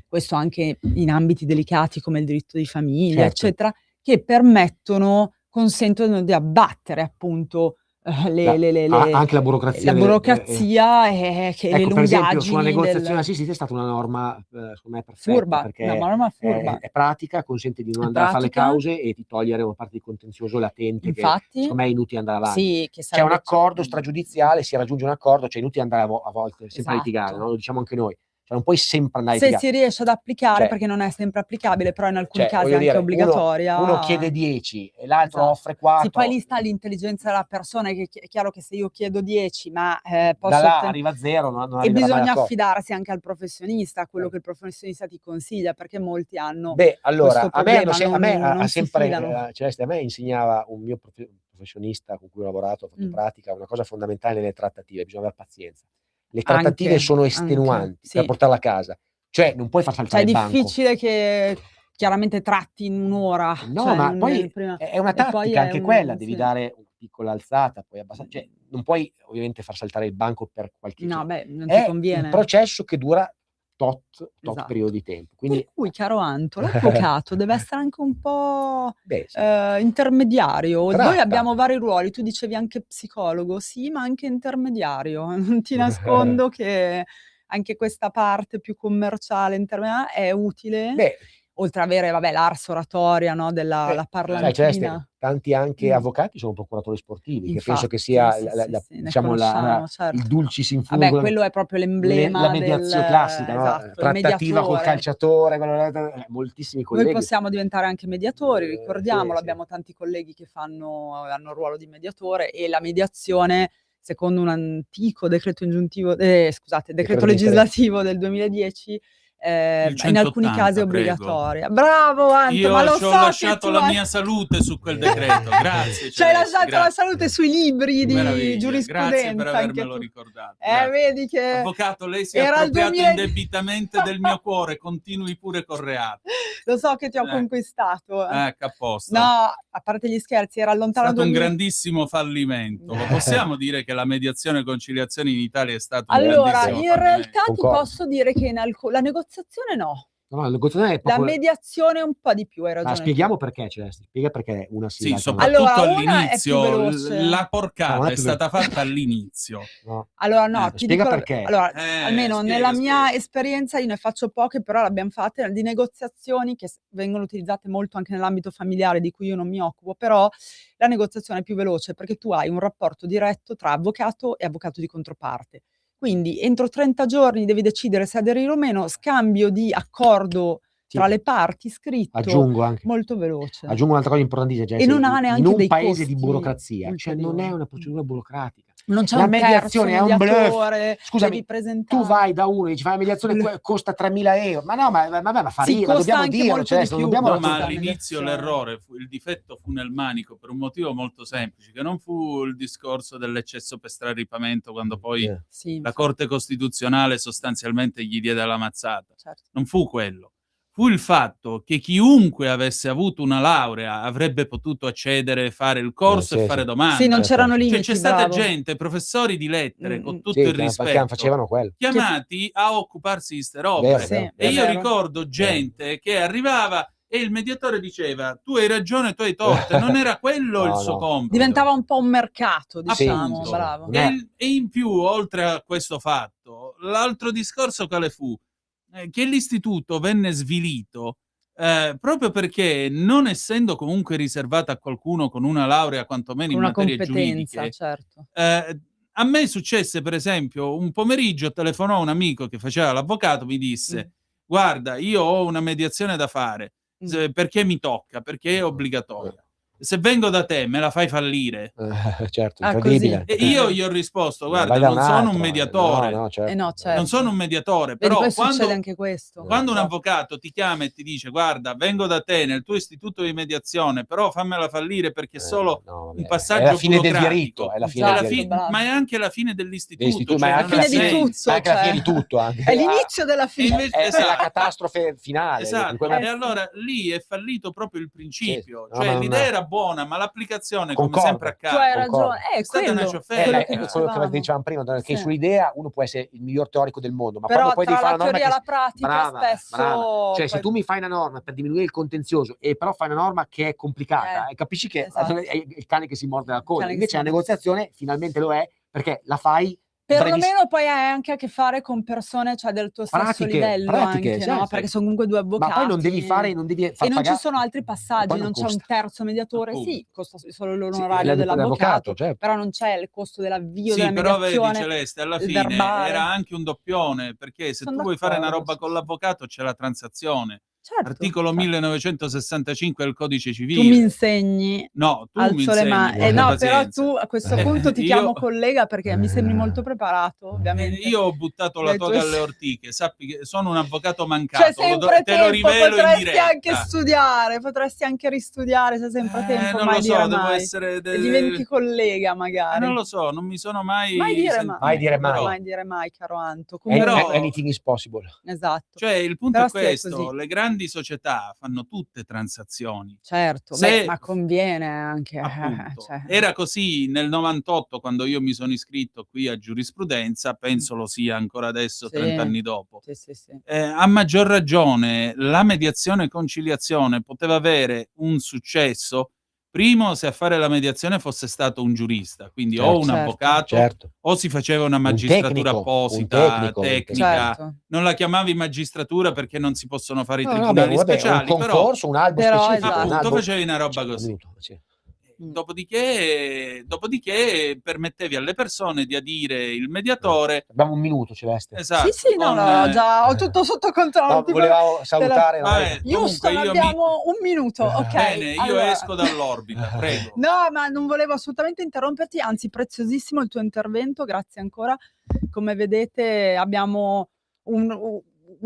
questo anche in ambiti delicati come il diritto di famiglia, Certo. eccetera, che consentono di abbattere appunto anche la burocrazia. La burocrazia che le ecco, per esempio, su una lungaggini negoziazione assistita è stata una norma, secondo me, perfetta, furba, perché una norma furba. è pratica, consente di non È andare a fare le pratica. cause e di togliere una parte di contenzioso latente che Infatti, secondo me è inutile andare avanti. sì, che C'è un sarebbe accordo stragiudiziale, si raggiunge un accordo, cioè è inutile andare a volte sempre a litigare, esatto. no? Lo diciamo anche noi. Cioè, non puoi sempre andare a Se litigare. si riesce ad applicare, Cioè, perché non è sempre applicabile, però in alcuni cioè, casi voglio anche dire, obbligatoria. uno chiede 10 e l'altro Esatto. offre 4. Sì, poi lì sta l'intelligenza della persona, che è chiaro che se io chiedo 10, ma Da posso là arriva a 0, non e arriverà mai bisogna d'accordo. affidarsi anche al professionista, a quello che il professionista ti consiglia, perché molti hanno Beh, allora, questo a me, problema, ha non si sempre, fidano. Celeste, a me insegnava un mio professionista con cui ho lavorato, ho fatto pratica, una cosa fondamentale nelle trattative, bisogna avere pazienza. Le trattative sono estenuanti per sì. portarla a casa, cioè non puoi far Cioè saltare è il banco. difficile che chiaramente tratti in un'ora. No, cioè ma non poi prima è una e poi tattica è anche quella, devi sì. dare una piccola alzata, poi cioè non puoi ovviamente far saltare il banco per qualche No, beh, non ti è un conviene. processo che dura tot Esatto. periodo di tempo. Quindi Per cui, caro Anto, l'avvocato deve essere anche un po' beh, sì. intermediario. Noi Tratta. abbiamo vari ruoli, tu dicevi anche psicologo, sì, ma anche intermediario. Non ti nascondo che anche questa parte più commerciale, è utile, Beh, oltre ad avere, vabbè, l'ars oratoria, no, la sai parlantina. Celeste, tanti anche avvocati sono procuratori sportivi, che penso che Infatti, sia sì, la sì, ne diciamo conosciamo, certo. il dulcis in Vabbè, fundo, quello è proprio l'emblema la mediazione classica, no? esatto, il Trattativa col mediatore. calciatore, moltissimi Noi colleghi. possiamo diventare anche mediatori, ricordiamolo, sì. abbiamo tanti colleghi che hanno il ruolo di mediatore, e la mediazione, secondo un antico decreto decreto legislativo del 2010, in alcuni 180, casi è prego. obbligatoria. Bravo Anto, ma Io lo ci ho so che lasciato tu la hai mia salute su quel decreto, grazie. ci hai Celeste, lasciato la grazie. salute sui libri di Meraviglia, giurisprudenza, grazie per anche avermelo tu. ricordato. Grazie. Vedi che Avvocato, lei si è era il appropriato 2000 indebitamente del mio cuore, continui pure col reato. Lo so che ti ho conquistato. A posto. No, a parte gli scherzi, era È lontano stato un 2000. grandissimo fallimento. Lo possiamo dire che la mediazione e conciliazione in Italia è stato un Allora, grandissimo in fallimento? realtà ti posso dire che la negoziazione no. No, la negoziazione è La proprio mediazione un po' di più, hai ragione. Ma spieghiamo perché, Celeste, spiega perché una sì, Sì, l'altra no. soprattutto Allora, una è più all'inizio, veloce. la porcata No, è stata fatta all'inizio. No. Allora no, ti spiega dico perché. allora, almeno spiega, nella mia spiega. esperienza, io ne faccio poche, però l'abbiamo fatte, di negoziazioni che vengono utilizzate molto anche nell'ambito familiare, di cui io non mi occupo, però la negoziazione è più veloce perché tu hai un rapporto diretto tra avvocato e avvocato di controparte. Quindi entro 30 giorni devi decidere se aderire o meno, scambio di accordo tra le parti scritto, Aggiungo anche. molto veloce. Aggiungo un'altra cosa importantissima, E non ha neanche in un dei paese di costi burocrazia, cioè non è una procedura burocratica. Non c'è la un mediazione terzo è un bluff. mediatore, Scusami, devi presentare. tu vai da uno e dici fai la mediazione, costa 3.000 euro. Ma no, ma fa Sì, ridere, ma costa dobbiamo anche dirlo, molto cioè, di non più. dobbiamo No, ma raccontare. all'inizio l'errore, il difetto fu nel manico per un motivo molto semplice, che non fu il discorso dell'eccesso per straripamento, quando poi la Corte Costituzionale sostanzialmente gli diede la mazzata. Certo. Non fu quello. Fu il fatto che chiunque avesse avuto una laurea avrebbe potuto accedere, fare il corso e fare domanda. Sì, non c'erano limiti, Cioè, c'è stata bravo. gente, professori di lettere, con tutto il che rispetto, facevano quello. chiamati a occuparsi di ste robe. Vero, Sì, E io vero. ricordo gente che arrivava e il mediatore diceva tu hai ragione, tu hai torto, non era quello il suo compito. Diventava un po' un mercato, diciamo, Appunto. bravo. E in più, oltre a questo fatto, l'altro discorso quale fu? Che l'istituto venne svilito proprio perché, non essendo comunque riservata a qualcuno con una laurea quantomeno Con in una materie competenza, giuridiche, certo. a me successe, per esempio, un pomeriggio telefonò un amico che faceva l'avvocato, mi disse guarda, io ho una mediazione da fare, perché mi tocca, perché è obbligatoria. Se vengo da te me la fai fallire? Certo, incredibile. E io gli ho risposto guarda, vai da non un sono altro, un mediatore, no, certo. No, certo. non sono un mediatore, Vedi, però poi succede anche questo. quando un avvocato ti chiama e ti dice guarda, vengo da te nel tuo istituto di mediazione, però fammela fallire perché è solo un passaggio è la fine del burocratico. diritto, è la fine Esatto, del diritto. bravo. Ma è anche la fine dell'istituto, ma è cioè anche non la ha fine senso. tutto, ma anche la fine di cioè. tutto, anche. È l'inizio della fine. invece- È la esatto. catastrofe finale. Esatto, In quella- e allora lì è fallito proprio il principio, Sì, no, cioè ma non l'idea è- era buona, ma l'applicazione, come Concordo. sempre Tu hai accade, ragione, è stata una ciofeca. quello che quello che dicevamo. dicevamo prima, che Sì. sull'idea uno può essere il miglior teorico del mondo, ma Però quando poi tra devi fare la una norma teoria e che... la pratica spesso Cioè, poi- se tu mi fai una norma per diminuire il contenzioso e però fai una norma che è complicata, capisci che esatto. è il cane che si morde la coda. Cane che Invece si la morde- negoziazione finalmente lo è, perché la fai Perlomeno poi hai anche a che fare con persone, cioè, del tuo stesso pratiche, livello anche, sì, no? sì. Perché sono comunque due avvocati. Ma poi non devi far e non pagare... ci sono altri passaggi, poi non non c'è un costa. terzo mediatore, Appunto. sì, costa solo Sì, l'onorario l'avvocato, dell'avvocato, certo. però non c'è il costo dell'avvio, Sì, della però vedi mediazione, Celeste, alla il fine verbale. era anche un doppione, perché se Sono tu vuoi fare una d'accordo, roba sì, con sì. l'avvocato c'è la transazione. Certo, Articolo certo. 1965 del codice Tu mi civile. insegni, No, tu mi alzo le insegni, mani. porta No, però pazienza. tu a questo punto ti chiamo Io, collega perché mi sembri molto preparato, ovviamente. io ho buttato la Dai toga tuoi- alle ortiche, sappi che sono un avvocato C'è mancato, sempre te lo tempo, rivelo in potresti anche diretta. studiare, potresti anche ristudiare, c'è sempre tempo, Non mai lo so, dire devo mai. essere... E diventi collega magari. non lo so, non mi sono mai Mai dire sentito, mai. Mai dire mai. però... Mai dire mai, caro Anto. Comunque, Però- Anything is possible. esatto. Cioè, il punto Però è sì, è questo, così. le grandi società fanno tutte transazioni. Certo, Se- beh, ma conviene anche. Appunto. Cioè, Era così nel 98 quando io mi sono iscritto qui a giurisprudenza, penso lo sia ancora adesso, Sì. 30 anni dopo. sì, sì, sì. A maggior ragione la mediazione e conciliazione poteva avere un successo, primo se a fare la mediazione fosse stato un giurista, quindi o un Certo. avvocato Certo. o si faceva una magistratura tecnico, apposita, un tecnico. tecnica. Certo. Non la chiamavi magistratura perché non si possono fare i No, tribunali vabbè, speciali, un però concorso, un albo Però, specifico. esatto. un appunto albo... facevi una roba Cioè, un così. minuto, sì. Dopodiché permettevi alle persone di adire il mediatore. Abbiamo un minuto, Celeste. Esatto. Sì, sì, no, con, no, già ho tutto sotto controllo. No, tipo- volevamo salutare. Vabbè, Houston, comunque io abbiamo un minuto, ok. Bene, io allora. esco dall'orbita, prego. No, ma non volevo assolutamente interromperti, anzi preziosissimo il tuo intervento, grazie ancora. Come vedete abbiamo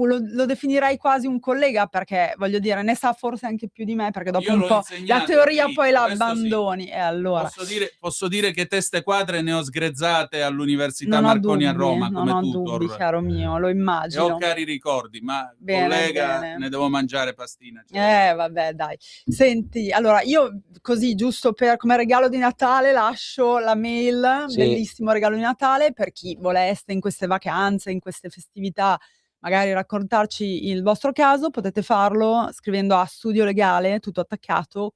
lo definirei quasi un collega, perché voglio dire, ne sa forse anche più di me, perché dopo Io un l'ho po' insegnato la teoria diritto, poi la questo sì. abbandoni e allora Posso dire che teste quadre ne ho sgrezzate all'Università non ho Marconi dubbi, a Roma non come ho tutor. dubbi, caro mio, lo E immagino. ho cari ricordi, ma Bene, collega bene. ne devo mangiare pastina. Cioè. Vabbè, dai. Senti, allora io così giusto come regalo di Natale lascio la mail, Sì. bellissimo regalo di Natale per chi voleste in queste vacanze, in queste festività, magari raccontarci il vostro caso, potete farlo scrivendo a Studio Legale, tutto attaccato,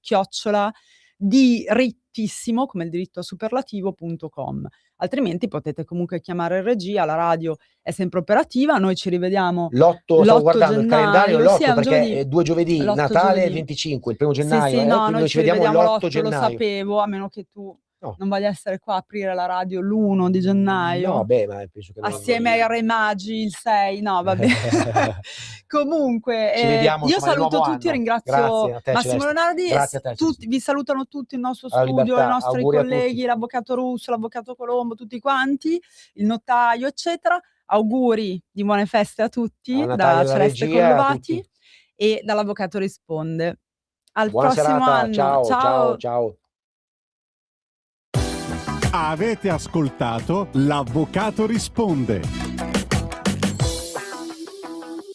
@dirittissimo, come il diritto superlativo.com. Altrimenti potete comunque chiamare in regia, la radio è sempre operativa, noi ci rivediamo L'8, stavo guardando il gennaio, calendario, l'8 sì, è un perché giovedì. è 2 giovedì, L'8 Natale e il giovedì. 25, il 1 Sì, gennaio, sì, no, quindi noi ci vediamo l'8 l'8 lo gennaio. sapevo, a meno che tu No. non voglia essere qua a aprire la radio l'1 di gennaio. No, beh, ma penso che Assieme ai Re Magi il 6, no, va bene. Comunque, Ci vediamo, io insomma, il saluto nuovo tutti, anno. ringrazio Grazie a te, Massimo Celeste. Leonardi, Grazie a te, tutti, vi salutano tutti il nostro Alla studio, libertà, i nostri auguri a colleghi, tutti. l'avvocato Russo, l'avvocato Colombo, tutti quanti, il notaio, eccetera. Auguri di buone feste a tutti A Natale da alla Celeste regia, a Collovati tutti. e dall'avvocato Risponde. Al Buona prossimo serata, anno. ciao, Ciao. ciao, ciao. Avete ascoltato L'Avvocato Risponde.